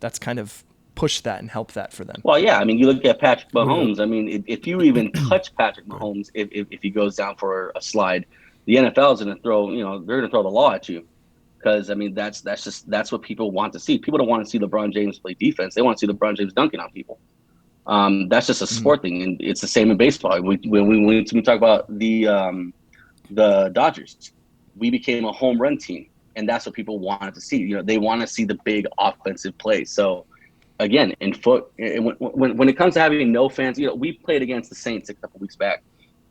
Speaker 1: That's kind of push that and help that for them.
Speaker 3: Well, yeah. I mean, you look at Patrick Mahomes. I mean, if you even touch Patrick Mahomes, if he goes down for a slide, the NFL is going to throw, they're going to throw the law at you. Because, I mean, that's what people want to see. People don't want to see LeBron James play defense. They want to see LeBron James dunking on people. That's just a sport thing, and it's the same in baseball. When we talk about the Dodgers, we became a home run team, and that's what people wanted to see. They want to see the big offensive plays. So, again, when it comes to having no fans, we played against the Saints a couple weeks back,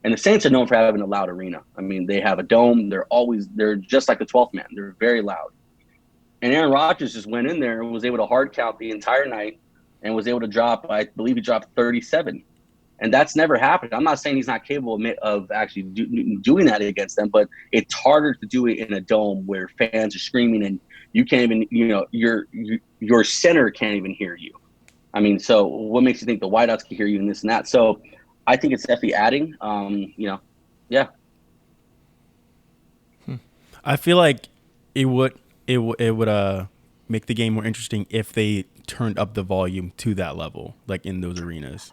Speaker 3: and the Saints are known for having a loud arena. I mean, they have a dome. They're just like the 12th man. They're very loud. And Aaron Rodgers just went in there and was able to hard count the entire night, and was able to drop, I believe he dropped 37. And that's never happened. I'm not saying he's not capable of actually doing that against them, but it's harder to do it in a dome where fans are screaming and you can't even, your center can't even hear you. I mean, so what makes you think the wideouts can hear you and this and that? So I think it's definitely adding, yeah.
Speaker 2: I feel like it would make the game more interesting if they turned up the volume to that level, like in those arenas.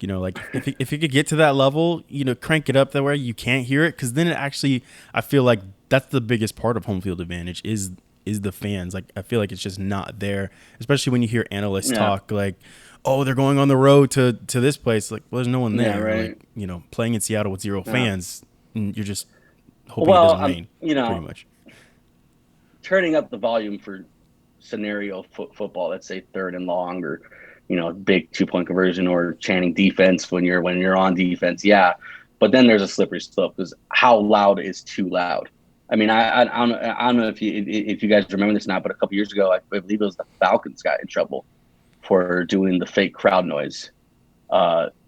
Speaker 2: Like if you could get to that level, crank it up that way you can't hear it, because then it actually, I feel like that's the biggest part of home field advantage is the fans. Like, I feel like it's just not there, especially when you hear analysts talk like, oh, they're going on the road to this place. Like, well, there's no one there.
Speaker 3: Yeah, right.
Speaker 2: Like, playing in Seattle with zero fans, and you're just hoping it doesn't rain. Pretty much
Speaker 3: turning up the volume for scenario football, let's say 3rd and long, or big 2-point conversion, or chanting defense when you're on defense, but then there's a slippery slope, because how loud is too loud? I mean, I don't know if you guys remember this or not, but a couple years ago, I believe it was the Falcons got in trouble for doing the fake crowd noise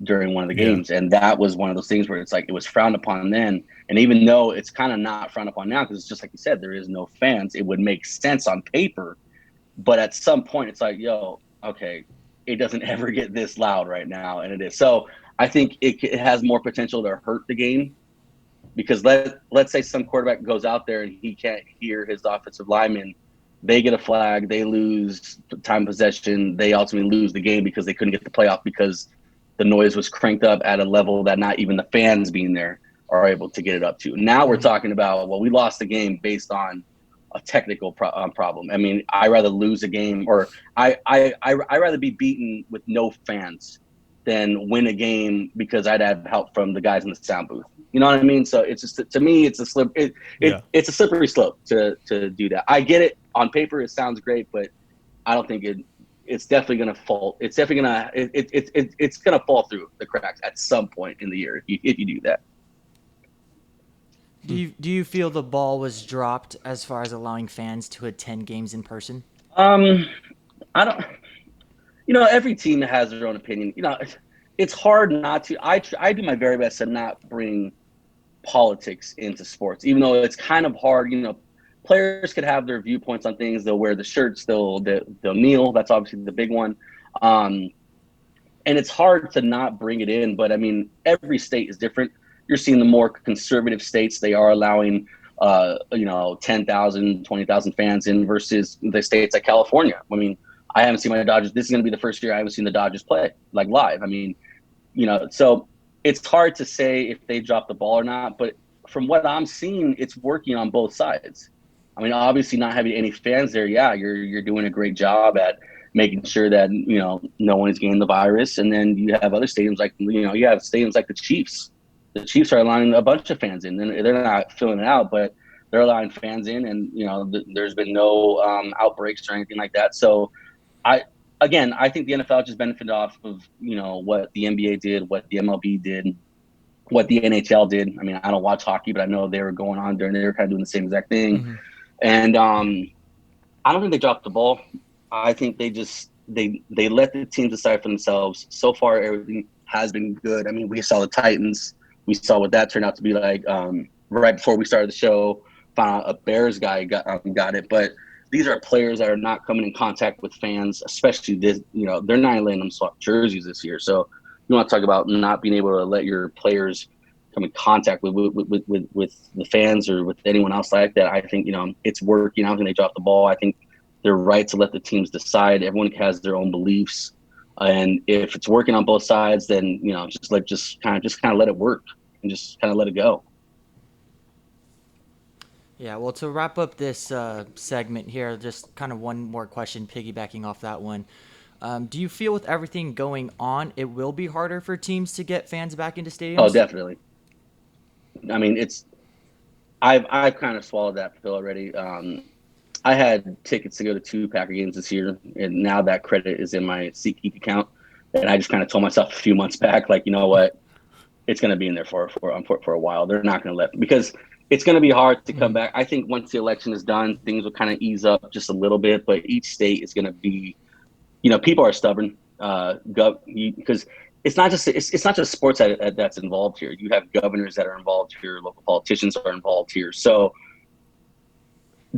Speaker 3: during one of the games. And that was one of those things where it's like, it was frowned upon then. And even though it's kind of not frowned upon now, because it's just like you said, there is no fans, it would make sense on paper. But at some point, it's like, okay, it doesn't ever get this loud right now, and it is. So I think it has more potential to hurt the game, because let's say some quarterback goes out there and he can't hear his offensive lineman. They get a flag, they lose time possession, they ultimately lose the game because they couldn't get the playoff because the noise was cranked up at a level that not even the fans being there are able to get it up to. Now we're talking about, well, we lost the game based on a technical problem. I mean, I rather lose a game, or I rather be beaten with no fans than win a game because I'd have help from the guys in the sound booth. You know what I mean? So it's just, to me, it's it's a slippery slope to do that. I get it on paper, it sounds great, but I don't think it's definitely gonna fall. It's definitely gonna it's gonna fall through the cracks at some point in the year if you do that.
Speaker 4: Do you feel the ball was dropped as far as allowing fans to attend games in person?
Speaker 3: I don't. Every team has their own opinion. It's hard not to. I do my very best to not bring politics into sports, even though it's kind of hard. Players could have their viewpoints on things. They'll wear the shirts. They'll kneel. That's obviously the big one. And it's hard to not bring it in. But I mean, every state is different. You're seeing the more conservative states, they are allowing 10,000, 20,000 fans in versus the states like California. I mean, I haven't seen my Dodgers. This is going to be the first year I haven't seen the Dodgers play like live. I mean, so it's hard to say if they dropped the ball or not, but from what I'm seeing, it's working on both sides. I mean, obviously not having any fans there. Yeah, you're doing a great job at making sure that, no one is getting the virus. And then you have other stadiums like, you have stadiums like the Chiefs. The Chiefs are allowing a bunch of fans in, and they're not filling it out, but they're allowing fans in, and, there's been no outbreaks or anything like that. So I think the NFL just benefited off of, what the NBA did, what the MLB did, what the NHL did. I mean, I don't watch hockey, but I know they were going on there and they were kind of doing the same exact thing.
Speaker 1: Mm-hmm.
Speaker 3: And I don't think they dropped the ball. I think they just they let the teams decide for themselves. So far, everything has been good. I mean, we saw the Titans. We saw what that turned out to be like. Right before we started the show, found out a Bears guy got it, but these are players that are not coming in contact with fans, especially this. They're not letting them swap jerseys this year. So you want to talk about not being able to let your players come in contact with the fans or with anyone else like that. I think it's working. I don't think they dropped the ball. I think they're right to let the teams decide. Everyone has their own beliefs, and if it's working on both sides, then just kind of let it work and just kind of let it go.
Speaker 4: Yeah, well, to wrap up this segment here, just kind of one more question piggybacking off that one. Do you feel with everything going on, it will be harder for teams to get fans back into stadiums?
Speaker 3: Oh, definitely. I mean, I've kind of swallowed that pill already. I had tickets to go to 2 Packer games this year, and now that credit is in my SeatGeek account. And I just kind of told myself a few months back, like, you know what, it's going to be in there for a while. They're not going to because it's going to be hard to come back. I think once the election is done, things will kind of ease up just a little bit, but each state is going to be, people are stubborn, because it's not just sports that's involved here. You have governors that are involved here, local politicians are involved here. So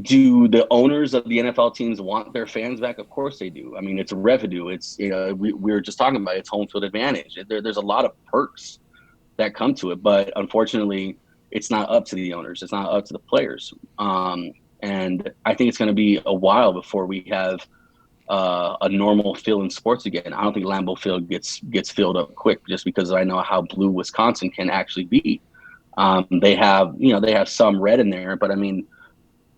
Speaker 3: do the owners of the NFL teams want their fans back? Of course they do. I mean, it's revenue. It's, we were just talking about it's home field advantage. There's a lot of perks that come to it, but unfortunately, it's not up to the owners. It's not up to the players. And I think it's going to be a while before we have a normal field in sports again. I don't think Lambeau Field gets filled up quick, just because I know how blue Wisconsin can actually be. They have some red in there, but I mean,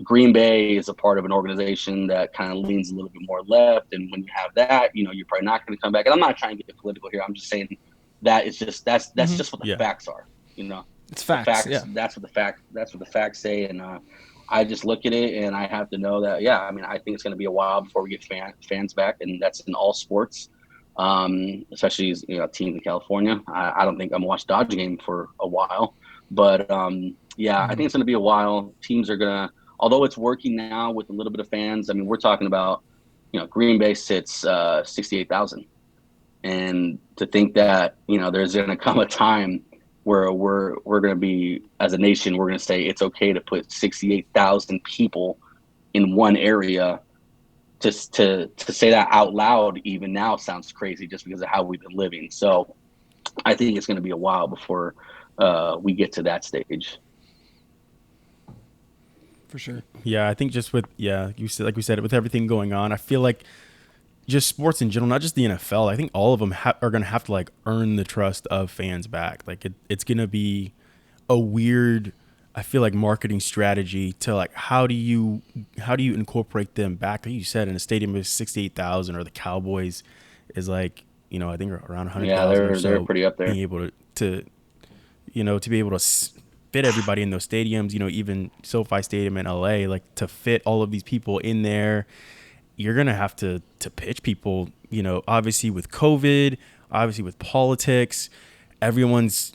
Speaker 3: Green Bay is a part of an organization that kind of leans a little bit more left. And when you have that, you're probably not going to come back. And I'm not trying to get political here. I'm just saying that is just, that's just what the facts are,
Speaker 1: It's facts. Yeah.
Speaker 3: That's what the facts say. And I just look at it and I have to know that, I mean, I think it's going to be a while before we get fans back. And that's in all sports, especially, teams in California. I don't think I'm going to watch Dodger game for a while, but I think it's going to be a while. Teams are going to, although it's working now with a little bit of fans. I mean, we're talking about, Green Bay sits 68,000, and to think that there's going to come a time where we're going to be, as a nation, we're going to say it's okay to put 68,000 people in one area. Just to say that out loud, even now, sounds crazy, just because of how we've been living. So I think it's going to be a while before we get to that stage.
Speaker 1: For sure.
Speaker 2: Yeah, I think just with you said, like we said, with everything going on, I feel like just sports in general, not just the NFL. I think all of them are going to have to like earn the trust of fans back. Like it's going to be a weird, I feel like, marketing strategy to like how do you incorporate them back? Like you said, in a stadium of 68,000, or the Cowboys is like, I think around 100,000 or so.
Speaker 3: They're pretty up there.
Speaker 2: Being able to to be able to fit everybody in those stadiums, even SoFi Stadium in LA, like to fit all of these people in there, you're going to have to pitch people, obviously with COVID, obviously with politics, everyone's,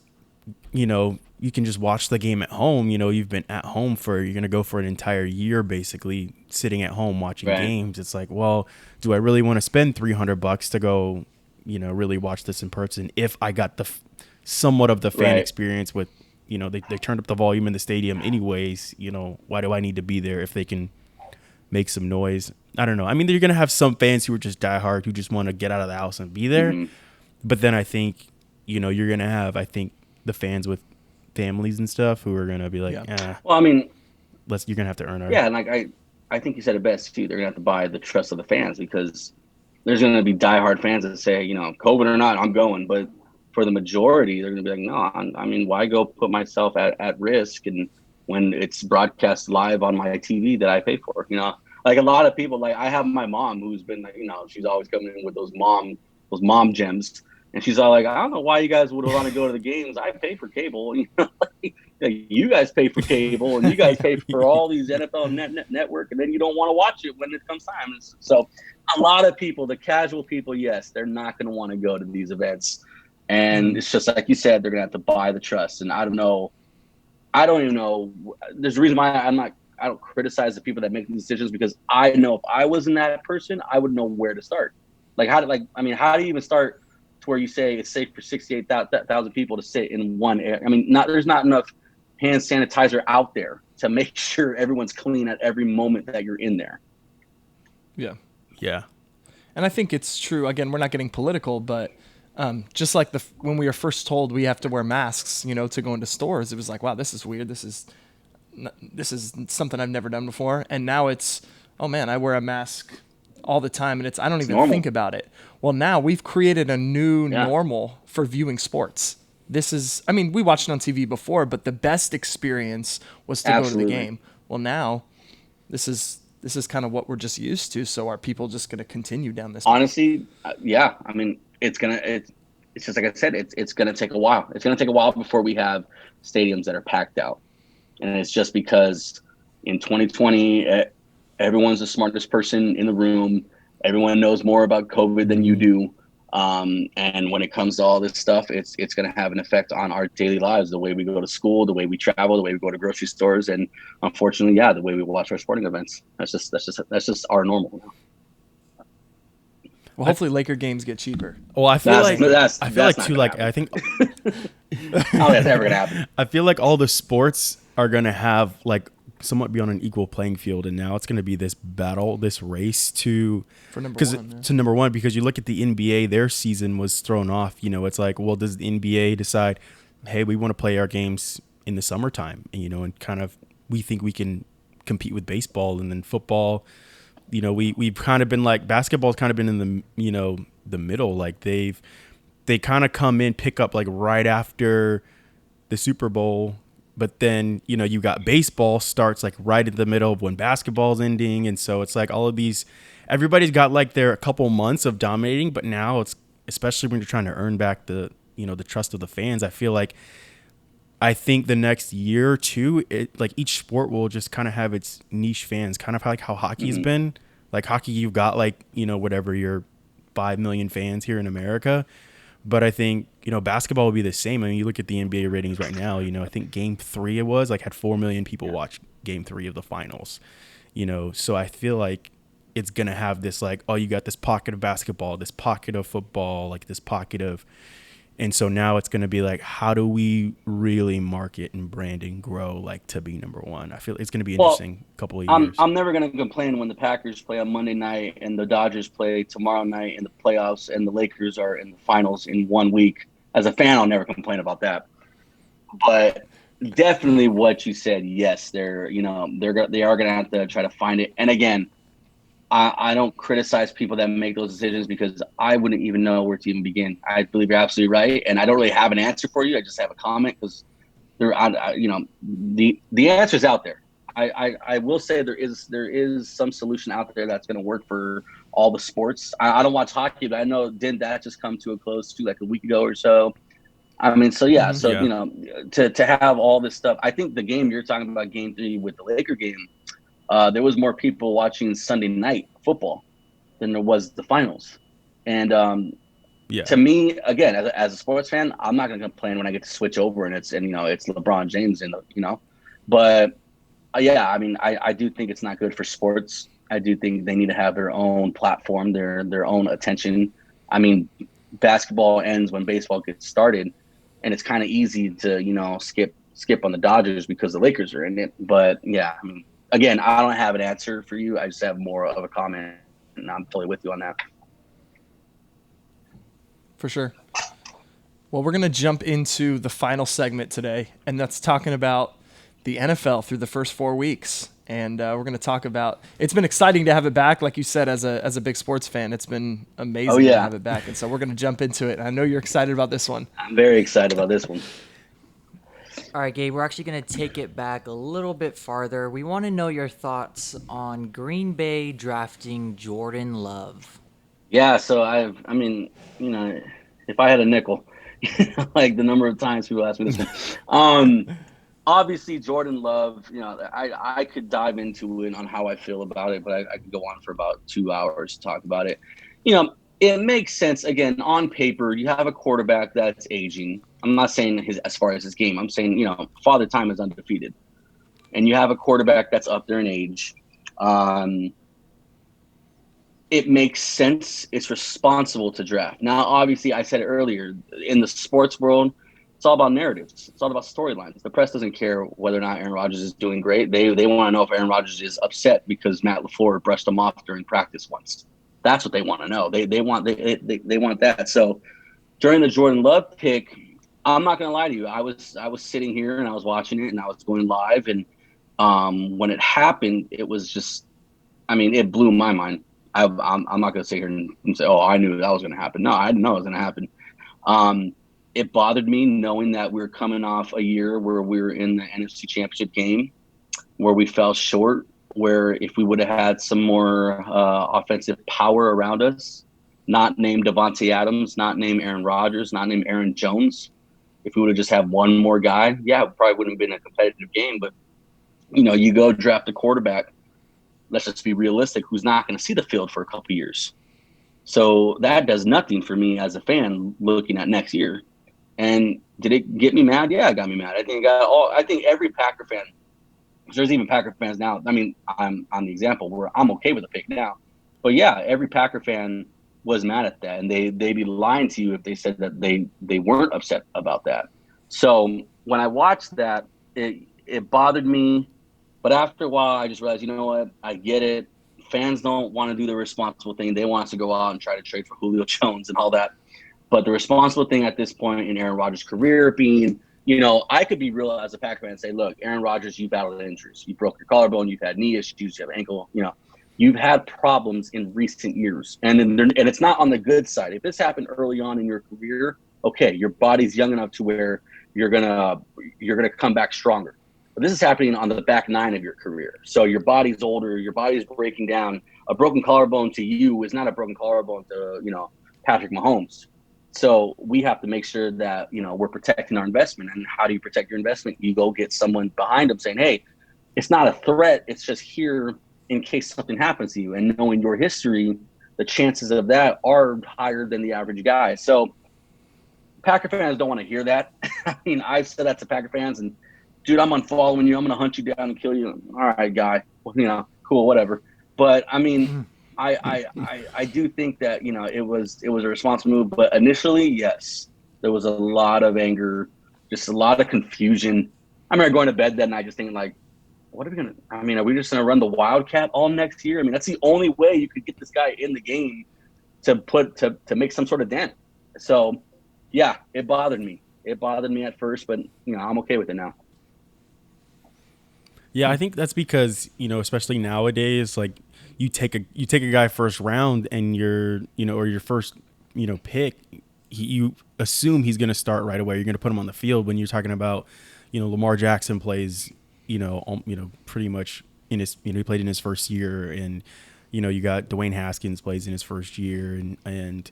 Speaker 2: you can just watch the game at home. You've been at home you're going to go for an entire year, basically sitting at home watching games. It's like, well, do I really want to spend $300 to go, really watch this in person? If I got the somewhat of the fan experience with, they turned up the volume in the stadium anyways, why do I need to be there if they can make some noise? I don't know. I mean, you're going to have some fans who are just diehard, who just want to get out of the house and be there. Mm-hmm. But then I think, you're going to have, the fans with families and stuff who are going to be like,
Speaker 3: well, I mean,
Speaker 2: you're going to have to earn our.
Speaker 3: Yeah. And like, I think you said it best too. They're going to have to buy the trust of the fans, because there's going to be diehard fans that say, COVID or not, I'm going. But for the majority, they're going to be like, no, I mean, why go put myself at risk? And when it's broadcast live on my TV that I pay for, like a lot of people, like I have my mom who's been like, she's always coming in with those mom gems. And she's all like, I don't know why you guys would want to go to the games. I pay for cable. You guys pay for cable, and you guys pay for all these NFL network, and then you don't want to watch it when it comes time. So a lot of people, the casual people, yes, they're not going to want to go to these events. And it's just like you said, they're going to have to buy the trust. And I don't even know. There's a reason why I don't criticize the people that make these decisions, because I know if I wasn't that person, I would know where to start. How do you even start to where you say it's safe for 68,000 people to sit in one area? I mean, there's not enough hand sanitizer out there to make sure everyone's clean at every moment that you're in there.
Speaker 1: Yeah.
Speaker 2: Yeah.
Speaker 1: And I think it's true. Again, we're not getting political, but just like when we were first told we have to wear masks, to go into stores, it was like, wow, this is weird. This is something I've never done before. And now it's, oh man, I wear a mask all the time, and I don't even
Speaker 3: normal.
Speaker 1: think about it. Well, now we've created a new normal for viewing sports. We watched it on TV before, but the best experience was to go to the game. Well, now this is kind of what we're just used to. So are people just going to continue down this path?
Speaker 3: Honestly, yeah. I mean, it's just like I said, it's going to take a while. It's going to take a while before we have stadiums that are packed out. And it's just because in 2020, everyone's the smartest person in the room. Everyone knows more about COVID than you do. And when it comes to all this stuff, it's going to have an effect on our daily lives, the way we go to school, the way we travel, the way we go to grocery stores, and unfortunately, the way we watch our sporting events. That's just our normal now.
Speaker 1: Well, hopefully Laker games get cheaper.
Speaker 2: Well, I feel like
Speaker 3: that's
Speaker 2: I think
Speaker 3: how that's ever gonna happen.
Speaker 2: I feel like all the sports are gonna have somewhat be on an equal playing field, and now it's gonna be this battle, this race to number one, because you look at the NBA, their season was thrown off. It's like, well, does the NBA decide, hey, we want to play our games in the summertime, and kind of we think we can compete with baseball, and then football. We've kind of been like, basketball's kind of been in the, the middle. Like they kind of come in, pick up right after the Super Bowl. But then, you got baseball starts right in the middle of when basketball's ending. And so it's like all of these, everybody's got their couple months of dominating. But now it's, especially when you're trying to earn back the trust of the fans, I think the next year or two, each sport will just kind of have its niche fans, kind of like how hockey's been. Like hockey, you've got whatever, your 5 million fans here in America. But I think, basketball will be the same. I mean, you look at the NBA ratings right now, I think game 3 had 4 million people watch game 3 of the finals. So I feel like it's going to have this you got this pocket of basketball, this pocket of football, this pocket of. And so now it's going to be how do we really market and brand and grow to be number one? I feel it's going to be interesting couple of years.
Speaker 3: I'm never going to complain when the Packers play on Monday night and the Dodgers play tomorrow night in the playoffs and the Lakers are in the finals in 1 week. As a fan, I'll never complain about that. But definitely what you said, yes, they are going to have to try to find it. And again, I don't criticize people that make those decisions, because I wouldn't even know where to even begin. I believe you're absolutely right, and I don't really have an answer for you. I just have a comment, because the answer's out there. I will say there is some solution out there that's going to work for all the sports. I don't watch hockey, but I know, didn't that just come to a close too, a week ago or so? I mean, so yeah, so
Speaker 2: Yeah.
Speaker 3: to have all this stuff. I think the game you're talking about, Game 3 with the Laker game, there was more people watching Sunday night football than there was the finals. And
Speaker 2: Yeah.
Speaker 3: to me, again, as a sports fan, I'm not going to complain when I get to switch over and it's LeBron James but yeah, I mean, I do think it's not good for sports. I do think they need to have their own platform, their own attention. I mean, basketball ends when baseball gets started, and it's kind of easy to skip on the Dodgers because the Lakers are in it. But yeah, I mean, again, I don't have an answer for you. I just have more of a comment, and I'm totally with you on that.
Speaker 1: For sure. Well, we're going to jump into the final segment today, and that's talking about the NFL through the first 4 weeks. And we're going to talk about, it's been exciting to have it back. Like you said, as a big sports fan, it's been amazing to have it back. And so we're going to jump into it. I know you're excited about this one.
Speaker 3: I'm very excited about this one.
Speaker 4: All right, Gabe, we're actually going to take it back a little bit farther. We want to know your thoughts on Green Bay drafting Jordan Love.
Speaker 3: Yeah, so I mean, if I had a nickel, like the number of times people ask me this one. Obviously, Jordan Love, I could dive into it on how I feel about it, but I could go on for about 2 hours to talk about it. It makes sense. Again, on paper, you have a quarterback that's aging. I'm not saying as far as his game. I'm saying, Father Time is undefeated. And you have a quarterback that's up there in age. It makes sense. It's responsible to draft. Now, obviously, I said it earlier, in the sports world, it's all about narratives. It's all about storylines. The press doesn't care whether or not Aaron Rodgers is doing great. They want to know if Aaron Rodgers is upset because Matt LaFleur brushed him off during practice once. That's what they want to know. They want that. So during the Jordan Love pick, I'm not going to lie to you. I was sitting here and I was watching it and I was going live. And when it happened, it was just, I mean, it blew my mind. I'm not going to sit here and say, oh, I knew that was going to happen. No, I didn't know it was going to happen. It bothered me knowing that we were coming off a year where we were in the NFC Championship game, where we fell short, where if we would have had some more offensive power around us, not named Devontae Adams, not named Aaron Rodgers, not named Aaron Jones, if we would have just had one more guy, yeah, it probably wouldn't have been a competitive game. But, you go draft a quarterback, let's just be realistic, who's not going to see the field for a couple of years. So that does nothing for me as a fan looking at next year. And did it get me mad? Yeah, it got me mad. I think every Packer fan, there's even Packer fans now. I mean, I'm the example where I'm okay with the pick now. But yeah, every Packer fan was mad at that. And they'd be lying to you if they said that they weren't upset about that. So when I watched that, it bothered me. But after a while, I just realized, you know what? I get it. Fans don't want to do the responsible thing. They want us to go out and try to trade for Julio Jones and all that. But the responsible thing at this point in Aaron Rodgers' career being, I could be real as a Packer fan and say, look, Aaron Rodgers, you battled injuries. You broke your collarbone. You've had knee issues. You have ankle. You've had problems in recent years. And it's not on the good side. If this happened early on in your career, okay, your body's young enough to where you're gonna come back stronger. But this is happening on the back nine of your career. So your body's older. Your body's breaking down. A broken collarbone to you is not a broken collarbone to, Patrick Mahomes. So we have to make sure that, we're protecting our investment. And how do you protect your investment? You go get someone behind them saying, hey, it's not a threat. It's just here in case something happens to you. And knowing your history, the chances of that are higher than the average guy. So Packer fans don't want to hear that. I mean, I've said that to Packer fans and, dude, I'm unfollowing you. I'm going to hunt you down and kill you. All right, guy. Well, cool, whatever. But I mean, I do think that, it was a responsible move. But initially, yes, there was a lot of anger, just a lot of confusion. I remember going to bed that night just thinking, like, what are we going to – I mean, are we just going to run the Wildcat all next year? I mean, that's the only way you could get this guy in the game to make some sort of dent. So, yeah, it bothered me. It bothered me at first, but, I'm okay with it now.
Speaker 2: Yeah, I think that's because, especially nowadays, like you take a guy first round and or your first, pick, you assume he's going to start right away. You're going to put him on the field when you're talking about, Lamar Jackson plays, pretty much in his, he played in his first year, and, you got Dwayne Haskins plays in his first year, and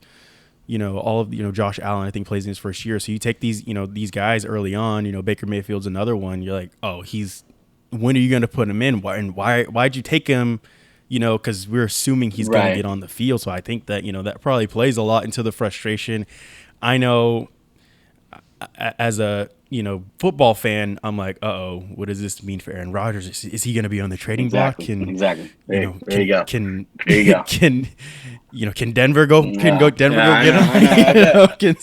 Speaker 2: all of Josh Allen I think plays in his first year. So you take these these guys early on. Baker Mayfield's another one. You're like, oh, when are you going to put him in? Why'd you take him? Because we're assuming he's going to get on the field. So I think that that probably plays a lot into the frustration. I know as a football fan, I'm like, what does this mean for Aaron Rodgers? Is he going to be on the trading block?
Speaker 3: Exactly. There you go.
Speaker 2: Can Denver go? Can Denver go get him? Can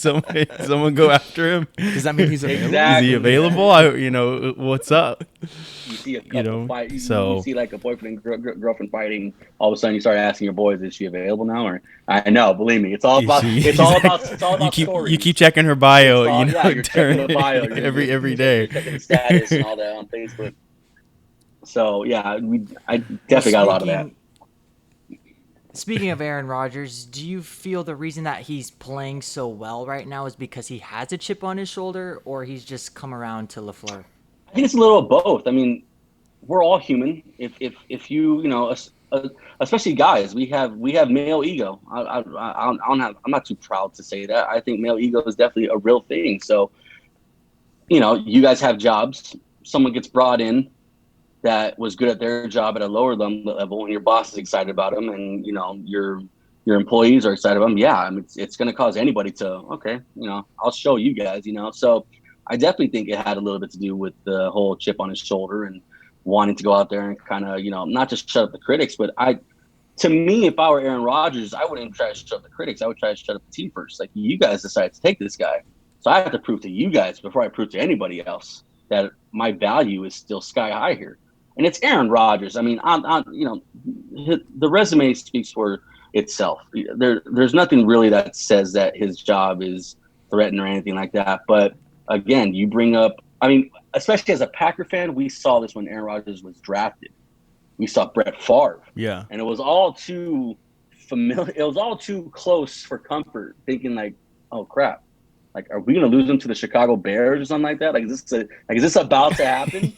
Speaker 2: someone go after him?
Speaker 1: Does that mean he's available?
Speaker 3: Exactly.
Speaker 2: Is he available? What's up?
Speaker 3: You see a couple fight. You see like a boyfriend and girlfriend fighting. All of a sudden, you start asking your boys, "Is she available now?" Or I know, believe me, it's all about stories.
Speaker 2: You keep checking her bio.
Speaker 3: You're checking the bio
Speaker 2: every day.
Speaker 3: You're checking the status and all that on Facebook. So yeah, I definitely got a lot of that.
Speaker 4: Speaking of Aaron Rodgers, do you feel the reason that he's playing so well right now is because he has a chip on his shoulder, or he's just come around to LaFleur?
Speaker 3: I think it's a little of both. I mean, we're all human. If you especially guys, we have male ego. I'm not too proud to say that. I think male ego is definitely a real thing. So, you guys have jobs. Someone gets brought in that was good at their job at a lower level, and your boss is excited about them, and your employees are excited about them. Yeah, I mean, it's going to cause anybody to I'll show you guys. So I definitely think it had a little bit to do with the whole chip on his shoulder and wanting to go out there and kind of not just shut up the critics, but to me, if I were Aaron Rodgers, I wouldn't even try to shut up the critics. I would try to shut up the team first. Like, you guys decided to take this guy, so I have to prove to you guys before I prove to anybody else that my value is still sky high here. And it's Aaron Rodgers. I mean, the resume speaks for itself. There's nothing really that says that his job is threatened or anything like that. But again, you bring up, I mean, especially as a Packer fan, we saw this when Aaron Rodgers was drafted. We saw Brett Favre.
Speaker 2: Yeah.
Speaker 3: And it was all too familiar. It was all too close for comfort, thinking like, oh crap, like, are we going to lose him to the Chicago Bears or something like that? Like, is this about to happen?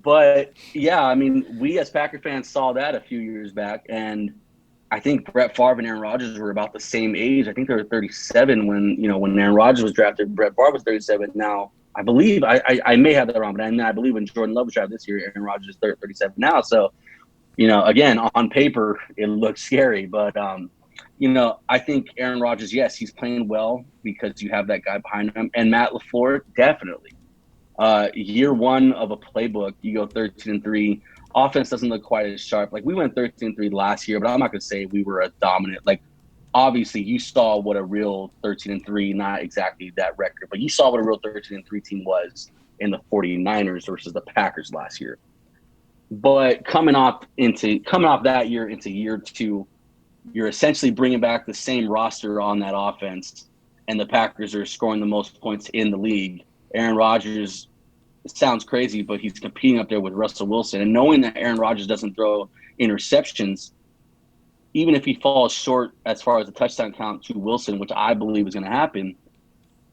Speaker 3: But yeah, I mean, we as Packer fans saw that a few years back, and I think Brett Favre and Aaron Rodgers were about the same age. I think they were 37 when Aaron Rodgers was drafted. Brett Favre was 37. Now, I believe I may have that wrong, but I believe when Jordan Love was drafted this year, Aaron Rodgers is 37 now. So, again, on paper, it looks scary, but I think Aaron Rodgers, yes, he's playing well because you have that guy behind him, and Matt LaFleur, definitely. Year one of a playbook, you go 13-3. Offense doesn't look quite as sharp. Like, we went 13-3 last year, but I'm not going to say we were a dominant. Like, obviously, you saw what a real 13-3, not exactly that record, but you saw what a real 13-3 team was in the 49ers versus the Packers last year. But coming off that year into year two, you're essentially bringing back the same roster on that offense, and the Packers are scoring the most points in the league. Aaron Rodgers, it sounds crazy, but he's competing up there with Russell Wilson. And knowing that Aaron Rodgers doesn't throw interceptions, even if he falls short as far as the touchdown count to Wilson, which I believe is going to happen,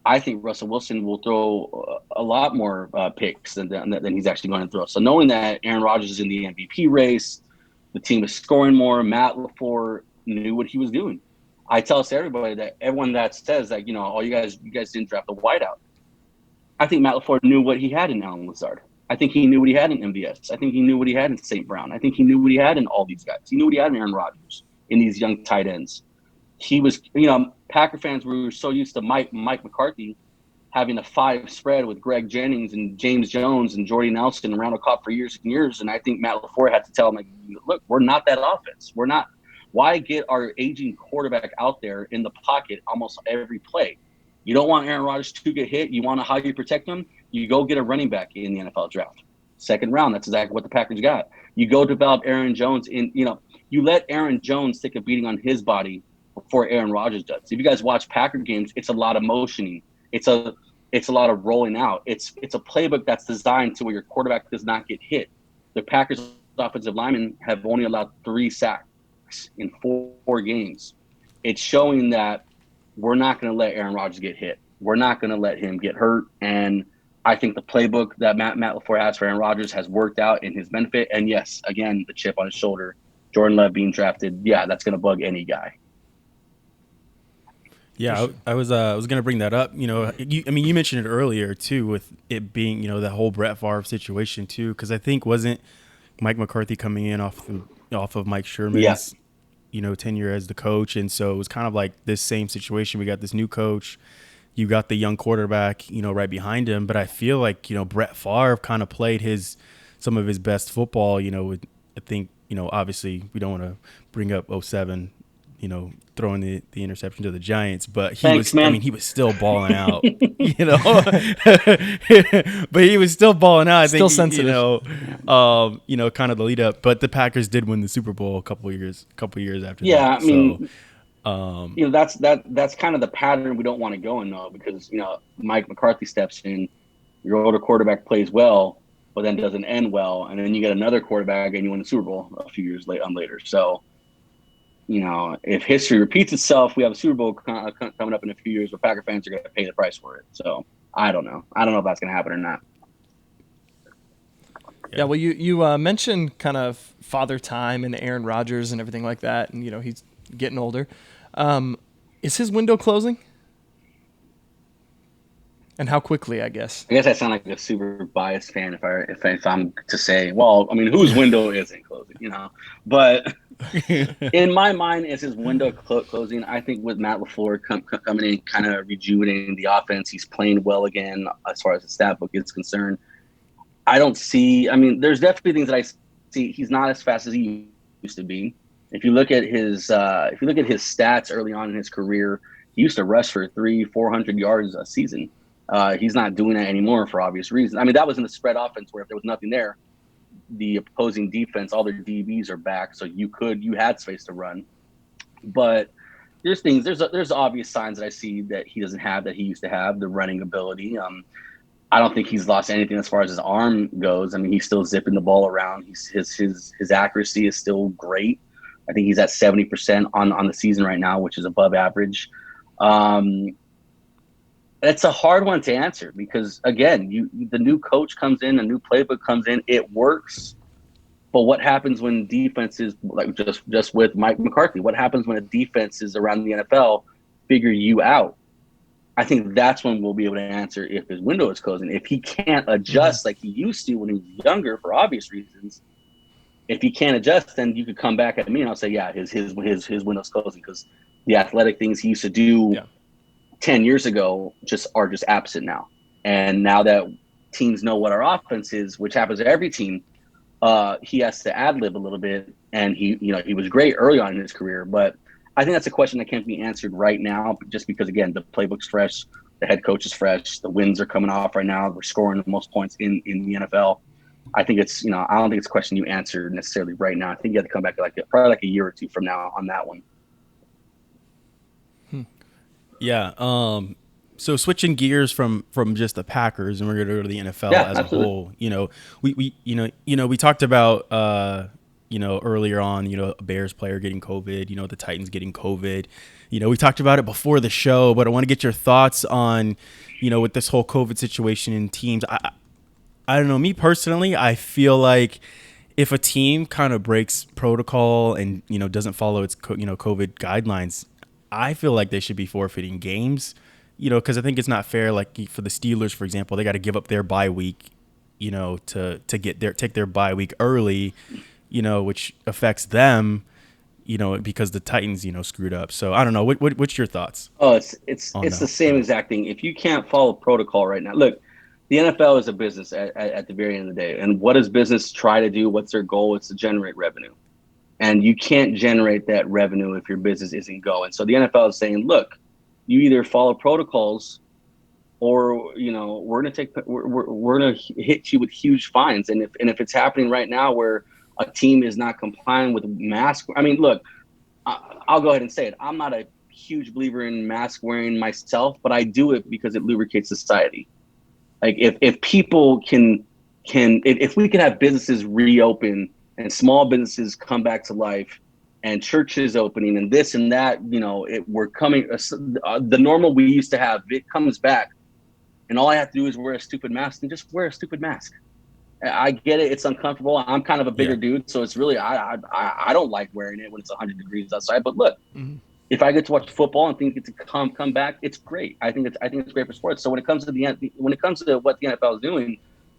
Speaker 3: I think Russell Wilson will throw a lot more picks than he's actually going to throw. So knowing that Aaron Rodgers is in the MVP race, the team is scoring more, Matt LaFleur knew what he was doing. I tell everybody that everyone that says that, oh, you guys didn't draft a wideout. I think Matt LaFleur knew what he had in Allen Lazard. I think he knew what he had in MVS. I think he knew what he had in St. Brown. I think he knew what he had in all these guys. He knew what he had in Aaron Rodgers, in these young tight ends. He was, Packer fans were so used to Mike McCarthy having a 5 spread with Greg Jennings and James Jones and Jordy Nelson and Randall Cobb for years and years. And I think Matt LaFleur had to tell him, like, look, we're not that offense. We're not. Why get our aging quarterback out there in the pocket almost every play? You don't want Aaron Rodgers to get hit. You want to how you protect him? You go get a running back in the NFL draft. Second round, that's exactly what the Packers got. You go develop Aaron Jones you let Aaron Jones take a beating on his body before Aaron Rodgers does. If you guys watch Packer games, it's a lot of motioning. It's a lot of rolling out. It's a playbook that's designed to where your quarterback does not get hit. The Packers offensive linemen have only allowed 3 sacks in 4 games. It's showing that we're not going to let Aaron Rodgers get hit. We're not going to let him get hurt. And I think the playbook that Matt LaFleur has for Aaron Rodgers has worked out in his benefit. And yes, again, the chip on his shoulder, Jordan Love being drafted, yeah, that's going to bug any guy.
Speaker 2: Yeah, I was gonna bring that up. You mentioned it earlier too, with it being the whole Brett Favre situation too, because I think wasn't Mike McCarthy coming in off of Mike
Speaker 3: Yeah.
Speaker 2: Sherman's tenure as the coach, and so it was kind of like this same situation. We got this new coach, you got the young quarterback, right behind him, but I feel like Brett Favre kind of played some of his best football. I think obviously we don't want to bring up '07. Throwing the interception to the Giants, but
Speaker 3: Thanks, man.
Speaker 2: he was still balling out, but he was still balling out. I
Speaker 1: Still
Speaker 2: think,
Speaker 1: sensitive.
Speaker 2: kind of the lead up, but the Packers did win the Super Bowl a couple years after
Speaker 3: Yeah,
Speaker 2: that.
Speaker 3: I mean,
Speaker 2: So,
Speaker 3: that's kind of the pattern we don't want to go in though, because Mike McCarthy steps in, your older quarterback plays well, but then doesn't end well, and then you get another quarterback and you win the Super Bowl a few years later. So, if history repeats itself, we have a Super Bowl coming up in a few years where Packer fans are going to pay the price for it. So I don't know. I don't know if that's going to happen or not.
Speaker 1: Yeah, well, you mentioned kind of father time and Aaron Rodgers and everything like that, and he's getting older. Is his window closing? And how quickly, I guess?
Speaker 3: I guess I sound like a super biased fan if I'm to say, well, I mean, whose window isn't closing, But in my mind, is his window closing? I think with Matt LaFleur coming in, kind of rejuvenating the offense, he's playing well again as far as the stat book is concerned. I don't see. I mean, there's definitely things that I see. He's not as fast as he used to be. If you look at his stats early on in his career, he used to rush for 300-400 yards a season. He's not doing that anymore for obvious reasons. I mean, that was in the spread offense where if there was nothing there, the opposing defense, all their DBs are back, so you had space to run. But there's obvious signs that I see that he doesn't have that he used to have, the running ability. I don't think he's lost anything as far as his arm goes. I mean, he's still zipping the ball around. His accuracy is still great. I think he's at 70% on the season right now, which is above average. It's a hard one to answer because, again, the new coach comes in, a new playbook comes in, it works. But what happens when defenses, like just with Mike McCarthy, what happens when a defense is around the NFL figure you out? I think that's when we'll be able to answer if his window is closing. If he can't adjust like he used to when he was younger for obvious reasons, if he can't adjust, then you could come back at me and I'll say, yeah, his window's closing because the athletic things he used to do 10 years ago are just absent now. And now that teams know what our offense is, which happens to every team, he has to ad-lib a little bit. And he was great early on in his career, but I think that's a question that can't be answered right now, just because, again, the playbook's fresh, the head coach is fresh, the wins are coming off right now. We're scoring the most points in the NFL. I think I don't think it's a question you answer necessarily right now. I think you have to come back probably a year or two from now on that one.
Speaker 2: Yeah. So switching gears from just the Packers, and we're going to go to the NFL as
Speaker 3: absolutely.
Speaker 2: a whole. We talked about earlier on, a Bears player getting COVID, the Titans getting COVID. We talked about it before the show, but I want to get your thoughts on, with this whole COVID situation in teams. I don't know. Me personally, I feel like if a team kind of breaks protocol and, doesn't follow its, COVID guidelines, I feel like they should be forfeiting games, because I think it's not fair. Like for the Steelers, for example, they got to give up their bye week, to take their bye week early, which affects them, because the Titans, screwed up. So I don't know. What's your thoughts?
Speaker 3: Oh, it's the same exact thing. If you can't follow protocol right now, look, the NFL is a business at the very end of the day. And what does business try to do? What's their goal? It's to generate revenue. And you can't generate that revenue if your business isn't going. So the NFL is saying, look, you either follow protocols or, we're going to hit you with huge fines. And if it's happening right now where a team is not complying with mask, I mean, look, I'll go ahead and say it. I'm not a huge believer in mask wearing myself, but I do it because it lubricates society. Like if people if we can have businesses reopen and small businesses come back to life and churches opening and this and that, we're coming, the normal we used to have, it comes back. And all I have to do is wear a stupid mask and just wear a stupid mask. I get it. It's uncomfortable. I'm kind of a bigger dude. So it's really, I don't like wearing it when it's 100 degrees outside, but look, if I get to watch football and think it's a come back, it's great. I think it's great for sports. So when it comes to what the NFL is doing,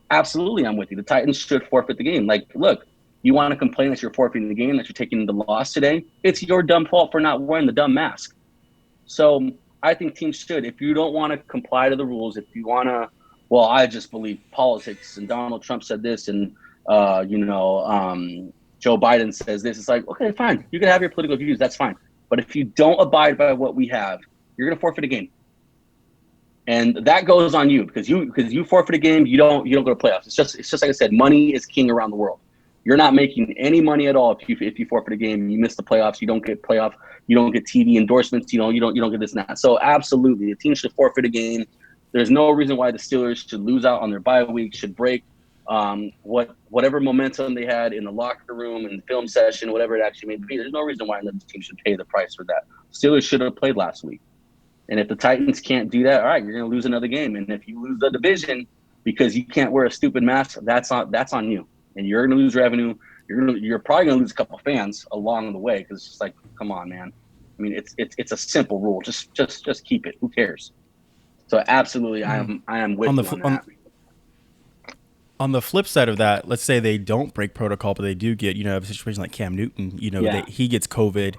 Speaker 3: absolutely, I'm with you. The Titans should forfeit the game. Like, look, you want to complain that you're forfeiting the game, that you're taking the loss today? It's your dumb fault for not wearing the dumb mask. So I think teams should, if you don't want to comply to the rules, if you want to, well, I just believe politics and Donald Trump said this and, Joe Biden says this. It's like, okay, fine. You can have your political views. That's fine. But if you don't abide by what we have, you're going to forfeit a game. And that goes on you because you forfeit a game, you don't go to playoffs. It's just like I said, money is king around the world. You're not making any money at all if you forfeit a game. You miss the playoffs. You don't get playoff. You don't get TV endorsements. You don't get this and that. So absolutely, the team should forfeit a game. There's no reason why the Steelers should lose out on their bye week. Should break whatever momentum they had in the locker room and the film session, whatever it actually may be. There's no reason why another team should pay the price for that. Steelers should have played last week. And if the Titans can't do that, all right, you're going to lose another game. And if you lose the division because you can't wear a stupid mask, that's on you. And you're going to lose revenue. You're probably going to lose a couple fans along the way because it's just like, come on, man. I mean, it's a simple rule. Just keep it. Who cares? So absolutely, I am with you on that.
Speaker 2: On the flip side of that, let's say they don't break protocol, but they do get, a situation like Cam Newton, he gets COVID,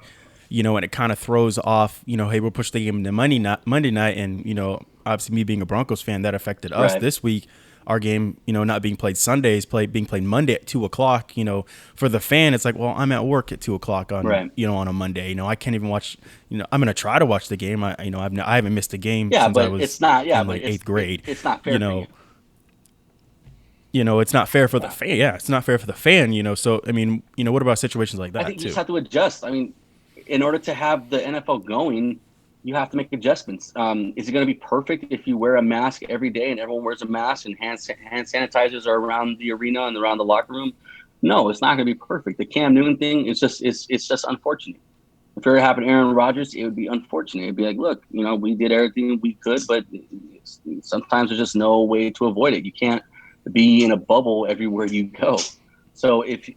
Speaker 2: and it kind of throws off, hey, we'll push the game to Monday night. And, obviously me being a Broncos fan, that affected us this week. Our game, not being played Sundays, being played Monday at 2:00. For the fan, it's like, well, I'm at work at 2:00 on, on a Monday. I can't even watch. I'm gonna try to watch the game. I haven't missed a game since I was
Speaker 3: it's not. Yeah,
Speaker 2: in like eighth grade.
Speaker 3: It's not fair.
Speaker 2: It's not fair for the fan. Yeah, it's not fair for the fan. So I mean, what about situations like that?
Speaker 3: I think you just have to adjust. I mean, in order to have the NFL going, you have to make adjustments. Is it going to be perfect if you wear a mask every day and everyone wears a mask and hand sanitizers are around the arena and around the locker room? No, it's not going to be perfect. The Cam Newton thing is just unfortunate. If it happened to Aaron Rodgers, it would be unfortunate. It'd be like, look, we did everything we could, but sometimes there's just no way to avoid it. You can't be in a bubble everywhere you go. So if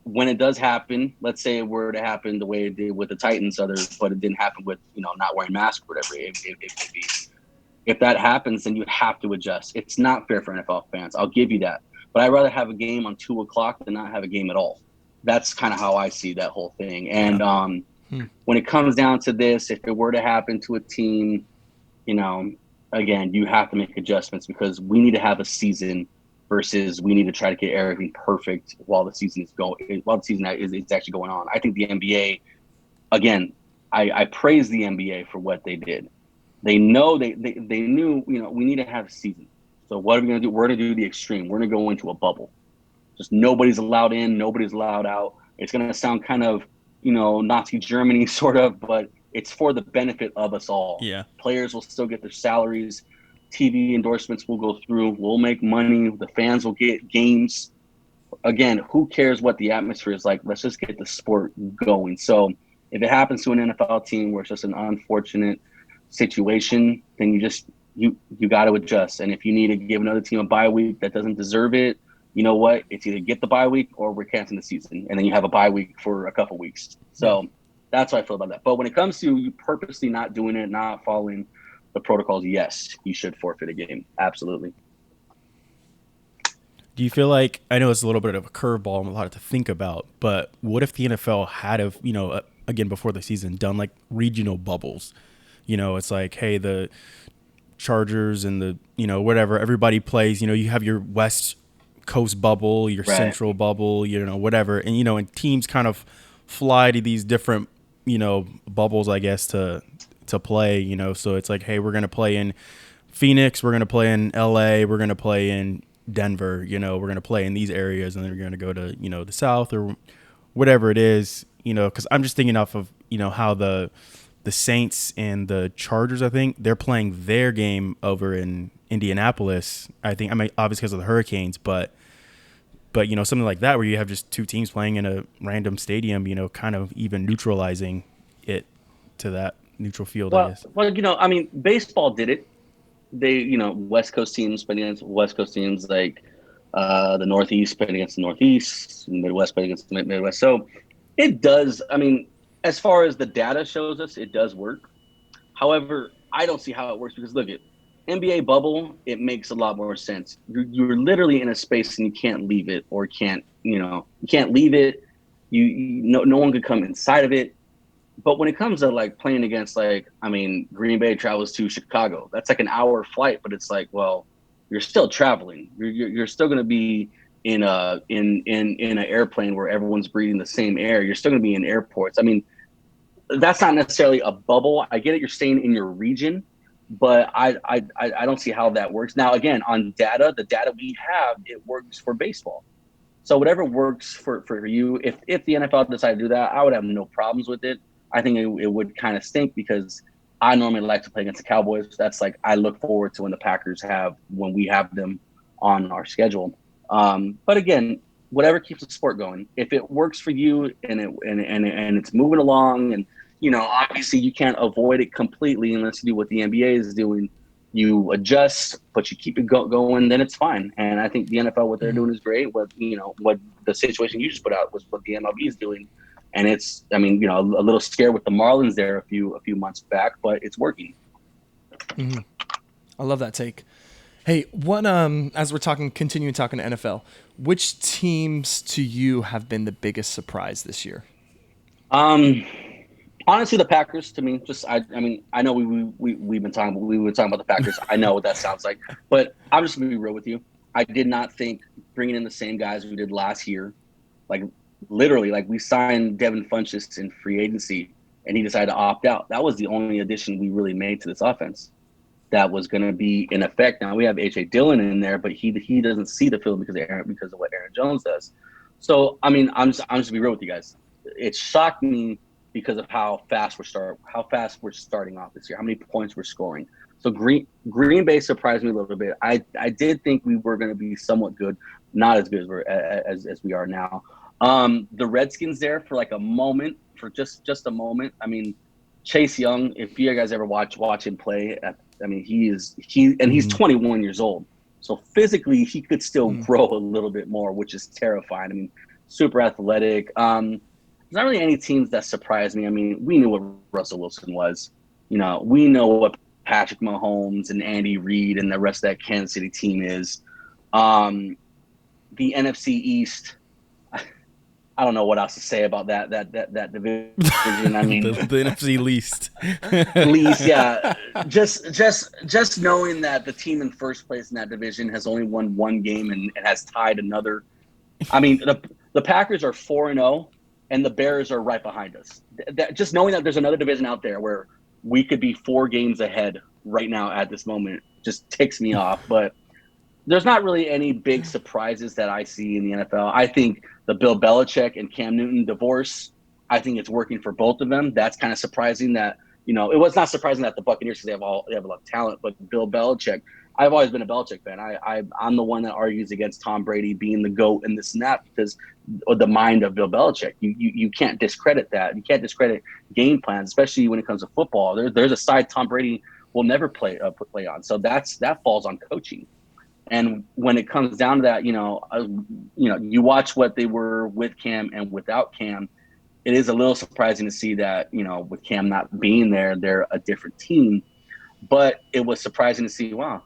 Speaker 3: when it does happen, let's say it were to happen the way it did with the Titans, but it didn't happen with not wearing masks or whatever it could be. If that happens, then you have to adjust. It's not fair for NFL fans. I'll give you that. But I'd rather have a game on 2:00 than not have a game at all. That's kind of how I see that whole thing. And when it comes down to this, if it were to happen to a team, again, you have to make adjustments because we need to have a season versus we need to try to get everything perfect while the season is actually going on. I think the NBA, again, I praise the NBA for what they did. They know they knew, we need to have a season. So what are we going to do? We're going to do the extreme. We're going to go into a bubble. Just nobody's allowed in, nobody's allowed out. It's going to sound kind of, Nazi Germany sort of, but it's for the benefit of us all.
Speaker 2: Yeah.
Speaker 3: Players will still get their salaries. TV endorsements will go through. We'll make money. The fans will get games. Again, who cares what the atmosphere is like? Let's just get the sport going. So if it happens to an NFL team where it's just an unfortunate situation, then you got to adjust. And if you need to give another team a bye week that doesn't deserve it, you know what? It's either get the bye week or we're canceling the season. And then you have a bye week for a couple weeks. So that's how I feel about that. But when it comes to you purposely not doing it, not following the protocols, yes, you should forfeit a game. Absolutely.
Speaker 2: Do you feel like, I know it's a little bit of a curveball and a lot to think about, but what if the NFL had again, before the season, done like regional bubbles? It's like, hey, the Chargers and the, whatever, everybody plays, you have your West Coast bubble, your Central bubble, whatever. And, and teams kind of fly to these different, bubbles, I guess, to play, so it's like, hey, we're going to play in Phoenix, we're going to play in LA, we're going to play in Denver, we're going to play in these areas, and then we're going to go to, the South or whatever it is, because I'm just thinking off of, how the Saints and the Chargers, I think they're playing their game over in Indianapolis. I mean, obviously because of the Hurricanes, but something like that where you have just two teams playing in a random stadium, kind of even neutralizing it to that neutral field, I guess.
Speaker 3: Well, I mean, baseball did it. They, West Coast teams playing against West Coast teams, like the Northeast playing against the Northeast, Midwest playing against the Midwest. So it does. I mean, as far as the data shows us, it does work. However, I don't see how it works because look at NBA bubble. It makes a lot more sense. You're literally in a space and you can't leave it, or can't you can't leave it. No one could come inside of it. But when it comes to like playing against, like, I mean, Green Bay travels to Chicago. That's like an hour flight, but it's like, well, you're still traveling. You're still going to be in an airplane where everyone's breathing the same air. You're still going to be in airports. I mean, that's not necessarily a bubble. I get it. You're staying in your region, but I don't see how that works. Now, again, on data, the data we have, it works for baseball. So whatever works for you, if the NFL decided to do that, I would have no problems with it. I think it would kind of stink because I normally like to play against the Cowboys. That's like I look forward to when we have them on our schedule. But again, whatever keeps the sport going. If it works for you and it's moving along, and obviously you can't avoid it completely unless you do what the NBA is doing. You adjust, but you keep it going, then it's fine. And I think the NFL, what they're doing is great. What the situation you just put out was what the MLB is doing, and it's, I mean, a little scared with the Marlins there a few months back, but it's working.
Speaker 1: Mm-hmm. I love that take. Hey, what as we're continuing talking to NFL, which teams to you have been the biggest surprise this year?
Speaker 3: Honestly, the Packers to me. I mean, I know we were talking about the Packers. I know what that sounds like, but I'm just gonna be real with you. I did not think bringing in the same guys we did last year, like literally, like we signed Devin Funchess in free agency, and he decided to opt out. That was the only addition we really made to this offense that was going to be in effect. Now we have AJ Dillon in there, but he doesn't see the field because of what Aaron Jones does. So I mean, I'm just to be real with you guys. It shocked me because of how fast we're starting off this year, how many points we're scoring. So Green Bay surprised me a little bit. I did think we were going to be somewhat good, not as good as we are now. The Redskins there for like a moment, for just a moment. I mean, Chase Young, if you guys ever watch him play, I mean, he's 21 years old. So physically he could still grow a little bit more, which is terrifying. I mean, super athletic. There's not really any teams that surprised me. I mean, we knew what Russell Wilson was. We know what Patrick Mahomes and Andy Reid and the rest of that Kansas City team is. The NFC East, I don't know what else to say about that division. I mean,
Speaker 2: the NFC least.
Speaker 3: Yeah. Just knowing that the team in first place in that division has only won one game and has tied another. I mean, the Packers are 4-0. And the Bears are right behind us. Just knowing that there's another division out there where we could be 4 games ahead right now at this moment just ticks me off. But there's not really any big surprises that I see in the NFL. I think the Bill Belichick and Cam Newton divorce, I think it's working for both of them. That's kind of surprising that, it was not surprising that the Buccaneers, because they have a lot of talent, but Bill Belichick, I've always been a Belichick fan. I'm the one that argues against Tom Brady being the GOAT in this and that because of the mind of Bill Belichick. You can't discredit that. You can't discredit game plans, especially when it comes to football. There's a side Tom Brady will never play on. So that falls on coaching. And when it comes down to that, you watch what they were with Cam and without Cam. It is a little surprising to see that, with Cam not being there, they're a different team. But it was surprising to see, wow,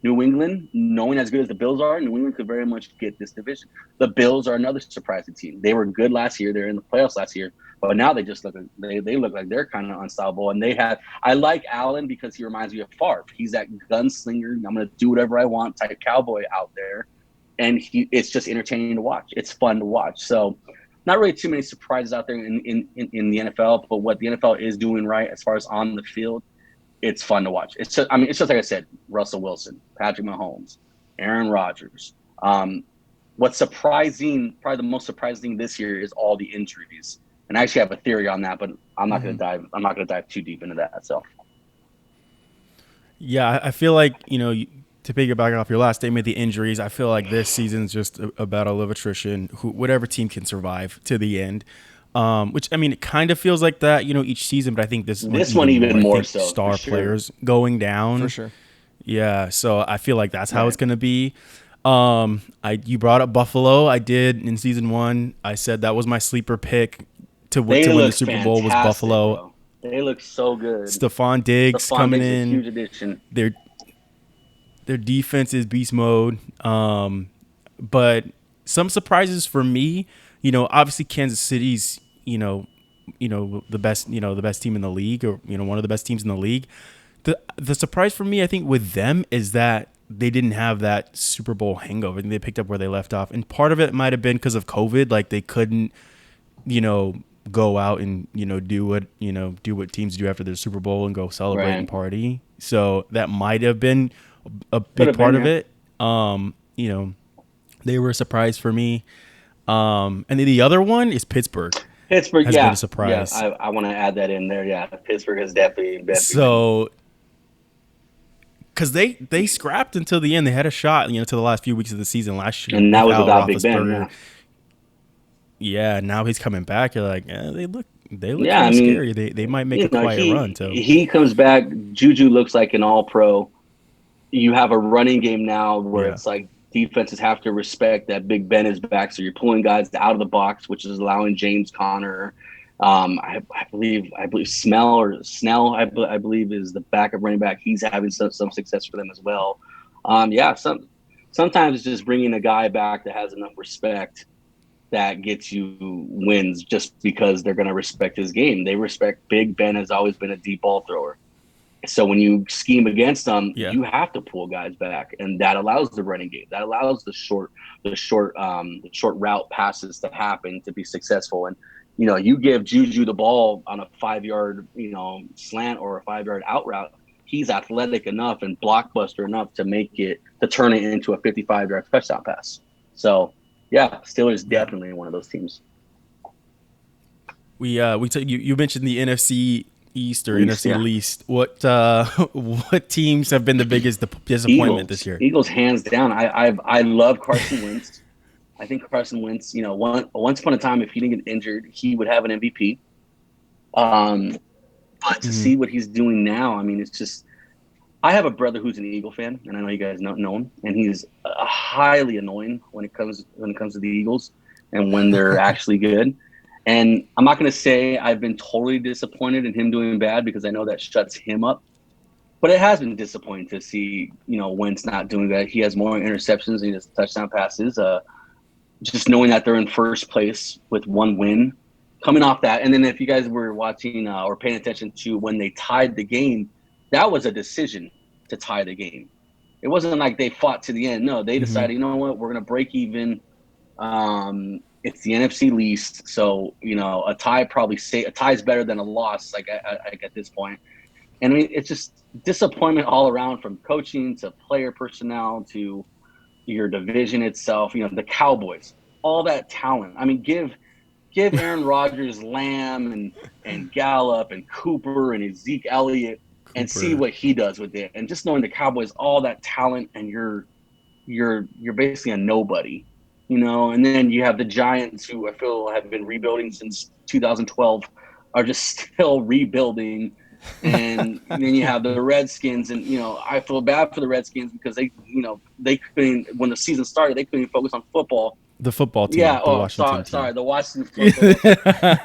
Speaker 3: New England, knowing as good as the Bills are, New England could very much get this division. The Bills are another surprising team. They were good last year. They're in the playoffs last year. But now they just look like they're kind of unstoppable. And I like Allen because he reminds me of Favre. He's that gunslinger, I'm going to do whatever I want type cowboy out there. And it's just entertaining to watch. It's fun to watch. So not really too many surprises out there in the NFL, but what the NFL is doing right as far as on the field, it's fun to watch. It's just like I said, Russell Wilson, Patrick Mahomes, Aaron Rodgers. What's surprising, probably the most surprising thing this year is all the injuries. And I actually have a theory on that, but I'm not going to dive too deep into that. So,
Speaker 2: yeah, I feel like, to piggyback off your last statement, the injuries, I feel like this season's just a battle of attrition. Whatever team can survive to the end. Which, I mean, it kind of feels like that, each season, but I think this
Speaker 3: one even more so.
Speaker 2: Star players going down.
Speaker 1: For sure.
Speaker 2: Yeah, so I feel like that's how it's going to be. You brought up Buffalo. I did in season 1. I said that was my sleeper pick to
Speaker 3: They
Speaker 2: win the
Speaker 3: look
Speaker 2: Super Bowl was
Speaker 3: fantastic,
Speaker 2: Buffalo.
Speaker 3: bro. They look so good.
Speaker 2: Stephon Diggs coming
Speaker 3: Diggs is a
Speaker 2: in.
Speaker 3: huge addition.
Speaker 2: Their defense is beast mode. But some surprises for me, obviously Kansas City's, the best team in the league, or one of the best teams in the league. The surprise for me, I think, with them is that they didn't have that Super Bowl hangover. I think they picked up where they left off, and part of it might have been because of COVID. Like they couldn't, go out and do what teams do after their Super Bowl and go celebrate and party. So that might have been a big part of it. They were a surprise for me. And then the other one is Pittsburgh.
Speaker 3: Pittsburgh,
Speaker 2: has been a surprise.
Speaker 3: Yeah, I want to add that in there. Yeah, Pittsburgh has definitely
Speaker 2: so. Because they scrapped until the end. They had a shot, to the last few weeks of the season last year.
Speaker 3: And that was without Big Ben.
Speaker 2: Yeah, now he's coming back. You're like, they look kind of scary. They might make a quiet run. So
Speaker 3: he comes back. Juju looks like an all-pro. You have a running game now where it's like defenses have to respect that Big Ben is back. So you're pulling guys out of the box, which is allowing James Conner. I believe Snell, I believe, is the backup running back. He's having some success for them as well. Sometimes it's just bringing a guy back that has enough respect that gets you wins just because they're going to respect his game. They respect Big Ben has always been a deep ball thrower. So when you scheme against them, you have to pull guys back, and that allows the running game. That allows the short route passes to happen to be successful. And you give Juju the ball on a 5-yard slant or a 5-yard out route, he's athletic enough and blockbuster enough to turn it into a 55-yard touchdown pass. So yeah, Steelers definitely one of those teams.
Speaker 2: You mentioned the NFC East or NFC least. What teams have been the biggest disappointment this year?
Speaker 3: Eagles, hands down. I love Carson Wentz. I think Carson Wentz, once upon a time, if he didn't get injured, he would have an MVP. But to see what he's doing now, I mean, it's just. I have a brother who's an Eagle fan, and I know you guys know him, and he's highly annoying when it comes to the Eagles and when they're actually good. And I'm not going to say I've been totally disappointed in him doing bad because I know that shuts him up. But it has been disappointing to see, Wentz not doing that. He has more interceptions than he does touchdown passes. Just knowing that they're in first place with one win, coming off that. And then if you guys were watching or paying attention to when they tied the game, that was a decision to tie the game. It wasn't like they fought to the end. No, they decided, you know what, we're going to break even. It's the NFC least, so a tie is better than a loss. Like at this point, and I mean it's just disappointment all around, from coaching to player personnel to your division itself. The Cowboys, all that talent. I mean, give Aaron Rodgers, Lamb, and Gallup and Cooper and Zeke Elliott, and see what he does with it. And just knowing the Cowboys, all that talent, and you're basically a nobody. And then you have the Giants, who I feel have been rebuilding since 2012, are just still rebuilding. And then you have the Redskins, and I feel bad for the Redskins because they couldn't, when the season started, they couldn't focus on football.
Speaker 2: The football team.
Speaker 3: Yeah. The Washington football.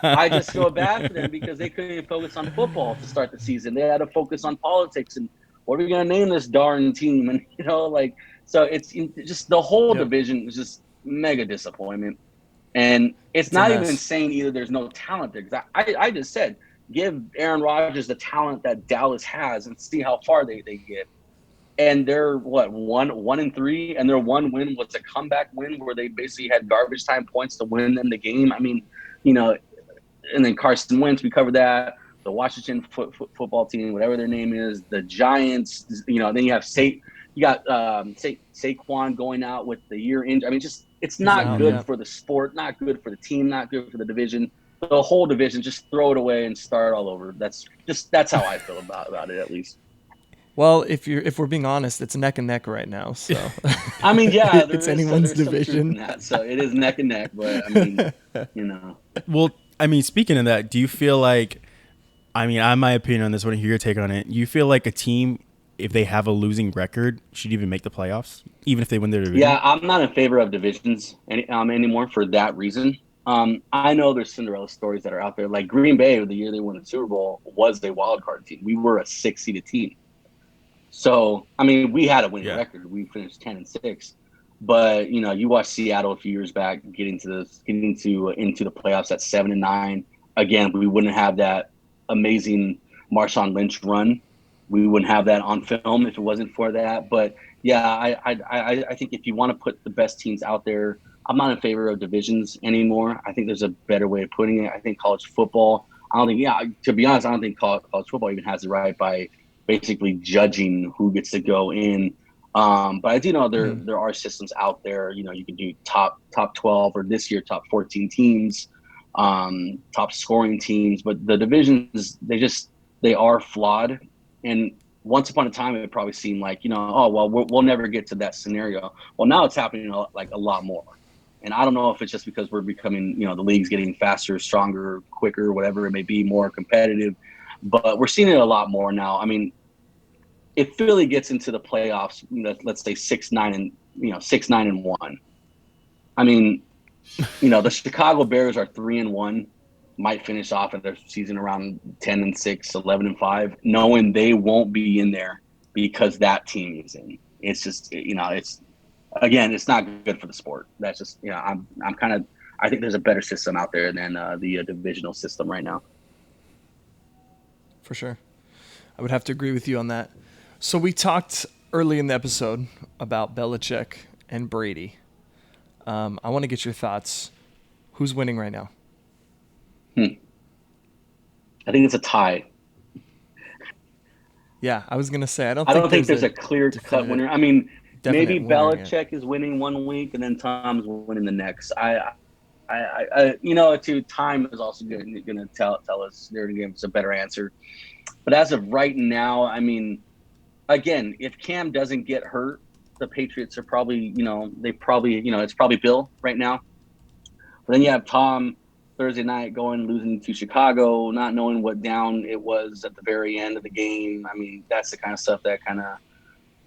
Speaker 3: I just feel bad for them because they couldn't even focus on football to start the season. They had to focus on politics and what are we going to name this darn team? And so it's just the whole division is just mega disappointment. And it's not even saying either there's no talent there, because I just said give Aaron Rodgers the talent that Dallas has and see how far they get. And they're 1-3, and their one win was a comeback win where they basically had garbage time points to win them the game. I mean, and then Carson Wentz, we covered that. The Washington football team, whatever their name is, the Giants. Then you have Saquon going out with the year injury. I mean, just it's not good for the sport, not good for the team, not good for the division. The whole division, just throw it away and start all over. That's how I feel about it, at least.
Speaker 1: Well, if we're being honest, it's neck and neck right now. So
Speaker 3: I mean, yeah,
Speaker 1: it's anyone's division.
Speaker 3: So it is neck and neck. But I mean,
Speaker 2: Well, I mean, speaking of that, do you feel like? I mean, I have my opinion on this. I want to hear your take on it. You feel like a team, if they have a losing record, should even make the playoffs, even if they win their division?
Speaker 3: Yeah, I'm not in favor of divisions anymore for that reason. I know there's Cinderella stories that are out there. Like Green Bay, the year they won the Super Bowl, was a wild card team. We were a 6-seeded team. So, I mean, we had a winning record. We finished 10-6. But, you know, you watch Seattle a few years back getting into the playoffs at 7-9. Again, we wouldn't have that amazing Marshawn Lynch run. We wouldn't have that on film if it wasn't for that. But yeah, I think if you want to put the best teams out there, I'm not in favor of divisions anymore. I think there's a better way of putting it. I think college football, I don't think, to be honest, I don't think college football even has the right by basically judging who gets to go in. But I do know there are systems out there. You know, you can do top 12 or this year top 14 teams, top scoring teams. But the divisions, they are flawed. And once upon a time, it probably seemed like, you know, oh well, we'll never get to that scenario. Well, now it's happening like a lot more. And I don't know if it's just because we're becoming, you know, the league's getting faster, stronger, quicker, whatever it may be, more competitive. But we're seeing it a lot more now. I mean, if Philly gets into the playoffs, let's say 6-9-1. I mean, you know, the Chicago Bears are 3-1, might finish off at their season around 10-6, 11-5, knowing they won't be in there because that team is in. It's just, you know, it's not good for the sport. That's just, you know, I think there's a better system out there than the divisional system right now.
Speaker 1: For sure. I would have to agree with you on that. So we talked early in the episode about Belichick and Brady. I want to get your thoughts. Who's winning right now?
Speaker 3: I think it's a tie.
Speaker 1: Yeah, I was going to say, I don't
Speaker 3: think there's a clear-cut winner. I mean, maybe Belichick is winning one week and then Tom's winning the next. You know, time is also going to tell us, they're going to give us a better answer. But as of right now, I mean, again, if Cam doesn't get hurt, the Patriots are probably, you know, it's probably Bill right now. But then you have Tom Thursday night losing to Chicago, not knowing what down it was at the very end of the game. I mean, that's the kind of stuff that kind of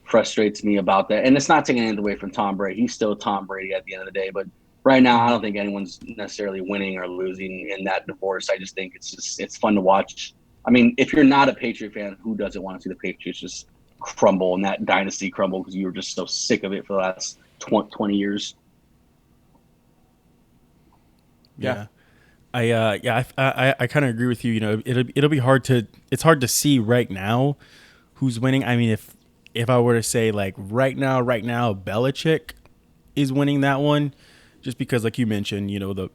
Speaker 3: frustrates me about that. And it's not taking anything away from Tom Brady. He's still Tom Brady at the end of the day. But right now, I don't think anyone's necessarily winning or losing in that divorce. I just think it's fun to watch. I mean, if you're not a Patriot fan, who doesn't want to see the Patriots just crumble and that dynasty crumble because you were just so sick of it for the last 20 years?
Speaker 2: Yeah. I kind of agree with you. You know, it'll be hard to see right now who's winning. I mean, if I were to say like right now, Belichick is winning that one, just because like you mentioned, you know,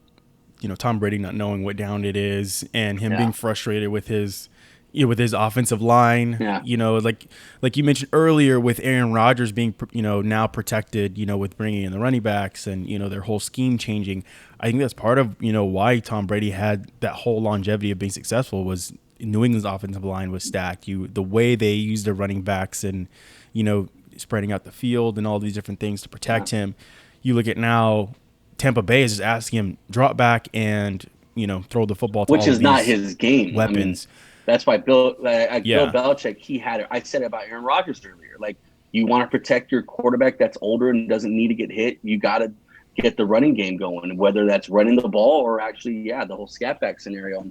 Speaker 2: Tom Brady not knowing what down it is and him being frustrated with his offensive line.
Speaker 3: Yeah.
Speaker 2: You know, like you mentioned earlier with Aaron Rodgers being, you know, now protected, you know, with bringing in the running backs and, you know, their whole scheme changing. I think that's part of, you know, why Tom Brady had that whole longevity of being successful was New England's offensive line was stacked. The way they used their running backs and, you know, spreading out the field and all these different things to protect him. You look at now, Tampa Bay is just asking him drop back and, you know, throw the football to
Speaker 3: which
Speaker 2: all
Speaker 3: is
Speaker 2: of
Speaker 3: not
Speaker 2: these
Speaker 3: his game.
Speaker 2: weapons.
Speaker 3: I mean, that's why Bill Belichick, he had it. I said it about Aaron Rodgers earlier. Like, you want to protect your quarterback that's older and doesn't need to get hit. You got to get the running game going, whether that's running the ball or actually, the whole scat back scenario.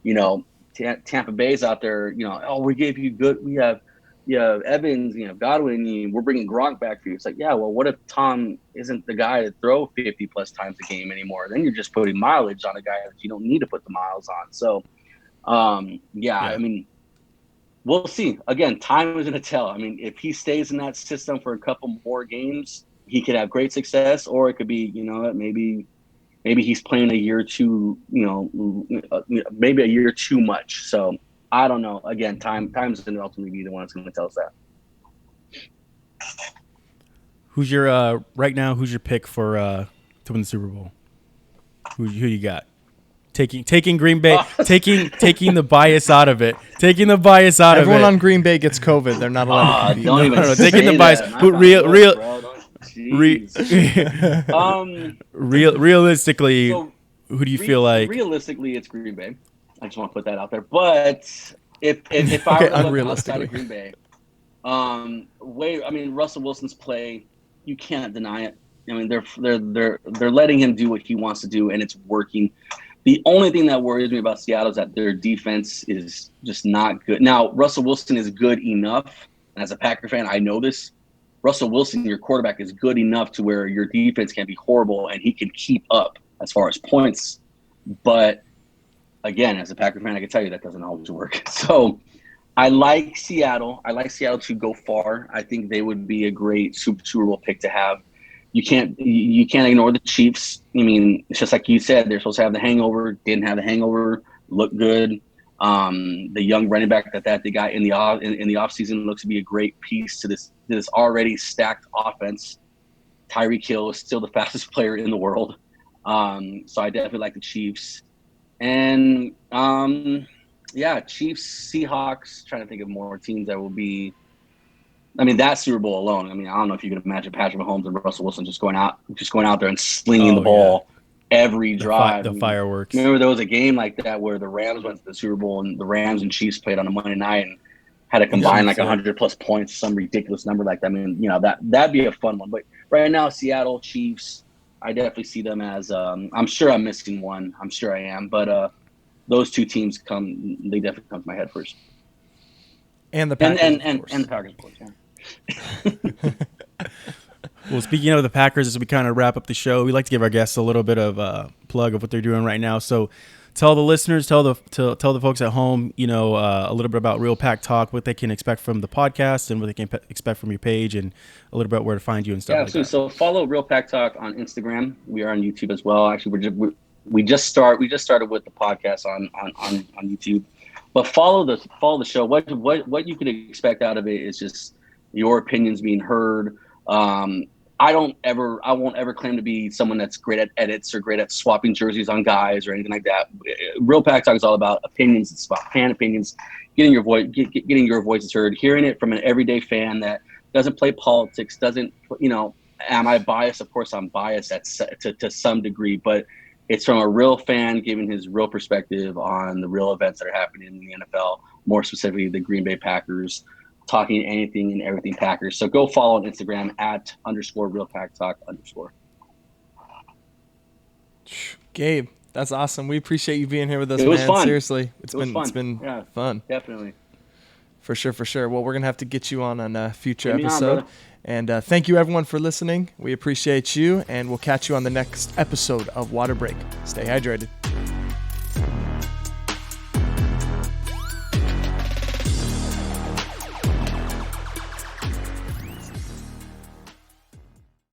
Speaker 3: You know, Tampa Bay's out there, you know, oh, we have Evans, you know, Godwin, we're bringing Gronk back for you. It's like, yeah, well, what if Tom isn't the guy to throw 50 plus times a game anymore? Then you're just putting mileage on a guy that you don't need to put the miles on. So, I mean, we'll see. Again, time is going to tell. I mean, if he stays in that system for a couple more games, he could have great success, or it could be, you know, maybe he's playing a year too, you know, maybe a year too much. So I don't know. Again, time's going to ultimately be the one that's going to tell us that.
Speaker 2: Who's your right now? Who's your pick for to win the Super Bowl? Who you got? Taking Green Bay, taking the bias out of it. Taking the bias out
Speaker 1: Everyone
Speaker 2: of it.
Speaker 1: on Green Bay gets COVID. They're not allowed to compete.
Speaker 3: Don't even say
Speaker 2: taking the bias. Realistically,
Speaker 3: So,
Speaker 2: who do you feel like?
Speaker 3: Realistically, it's Green Bay. I just want to put that out there. But if I were to look outside of Green Bay, Russell Wilson's play, you can't deny it. I mean, they're letting him do what he wants to do, and it's working. The only thing that worries me about Seattle is that their defense is just not good. Now, Russell Wilson is good enough, and as a Packer fan, I know this. Russell Wilson, your quarterback, is good enough to where your defense can be horrible and he can keep up as far as points. But again, as a Packer fan, I can tell you that doesn't always work. So I like Seattle. I like Seattle to go far. I think they would be a great Super Bowl pick to have. You can't ignore the Chiefs. I mean, it's just like you said, they're supposed to have the hangover. Didn't have the hangover. Looked good. The young running back that they got in the offseason looks to be a great piece to this already stacked offense. Tyreek Hill is still the fastest player in the world. So I definitely like the Chiefs. And Chiefs, Seahawks, trying to think of more teams that will be. I mean, that Super Bowl alone. I mean, I don't know if you could imagine Patrick Mahomes and Russell Wilson just going out there and slinging the ball every drive.
Speaker 2: The fireworks.
Speaker 3: Remember, there was a game like that where the Rams went to the Super Bowl and the Rams and Chiefs played on a Monday night and had to combine 100+ points, some ridiculous number like that. I mean, that'd be a fun one. But right now, Seattle Chiefs, I definitely see them as. I'm sure I'm missing one. I'm sure I am, but those two teams they definitely come to my head first.
Speaker 1: And the Packers,
Speaker 3: and the Packers, of course, yeah.
Speaker 2: Well, speaking of the Packers, as we kind of wrap up the show, we like to give our guests a little bit of a plug of what they're doing right now. So tell the listeners, tell the folks at home, a little bit about Real Pack Talk, what they can expect from the podcast and what they can expect from your page, and a little bit where to find you and stuff like that.
Speaker 3: So follow Real Pack Talk on Instagram. We are on YouTube as well. Actually, we just started with the podcast on YouTube. But follow the show. What you can expect out of it is just your opinions being heard. I won't ever claim to be someone that's great at edits or great at swapping jerseys on guys or anything like that. Real Pack Talk is all about opinions. It's about fan opinions, getting your voices heard, hearing it from an everyday fan that doesn't play politics, doesn't, am I biased? Of course I'm biased to some degree, but it's from a real fan giving his real perspective on the real events that are happening in the NFL, more specifically the Green Bay Packers, talking anything and everything Packers. So go follow on Instagram @_RealPackTalk_.
Speaker 1: Gabe, that's awesome. We appreciate you being here with us,
Speaker 3: It was fun.
Speaker 1: Seriously, it's been fun.
Speaker 3: Definitely.
Speaker 1: For sure. Well, we're going to have to get you on a future
Speaker 3: Get me on,
Speaker 1: episode.
Speaker 3: brother.
Speaker 1: And thank you, everyone, for listening. We appreciate you, and we'll catch you on the next episode of Water Break. Stay hydrated.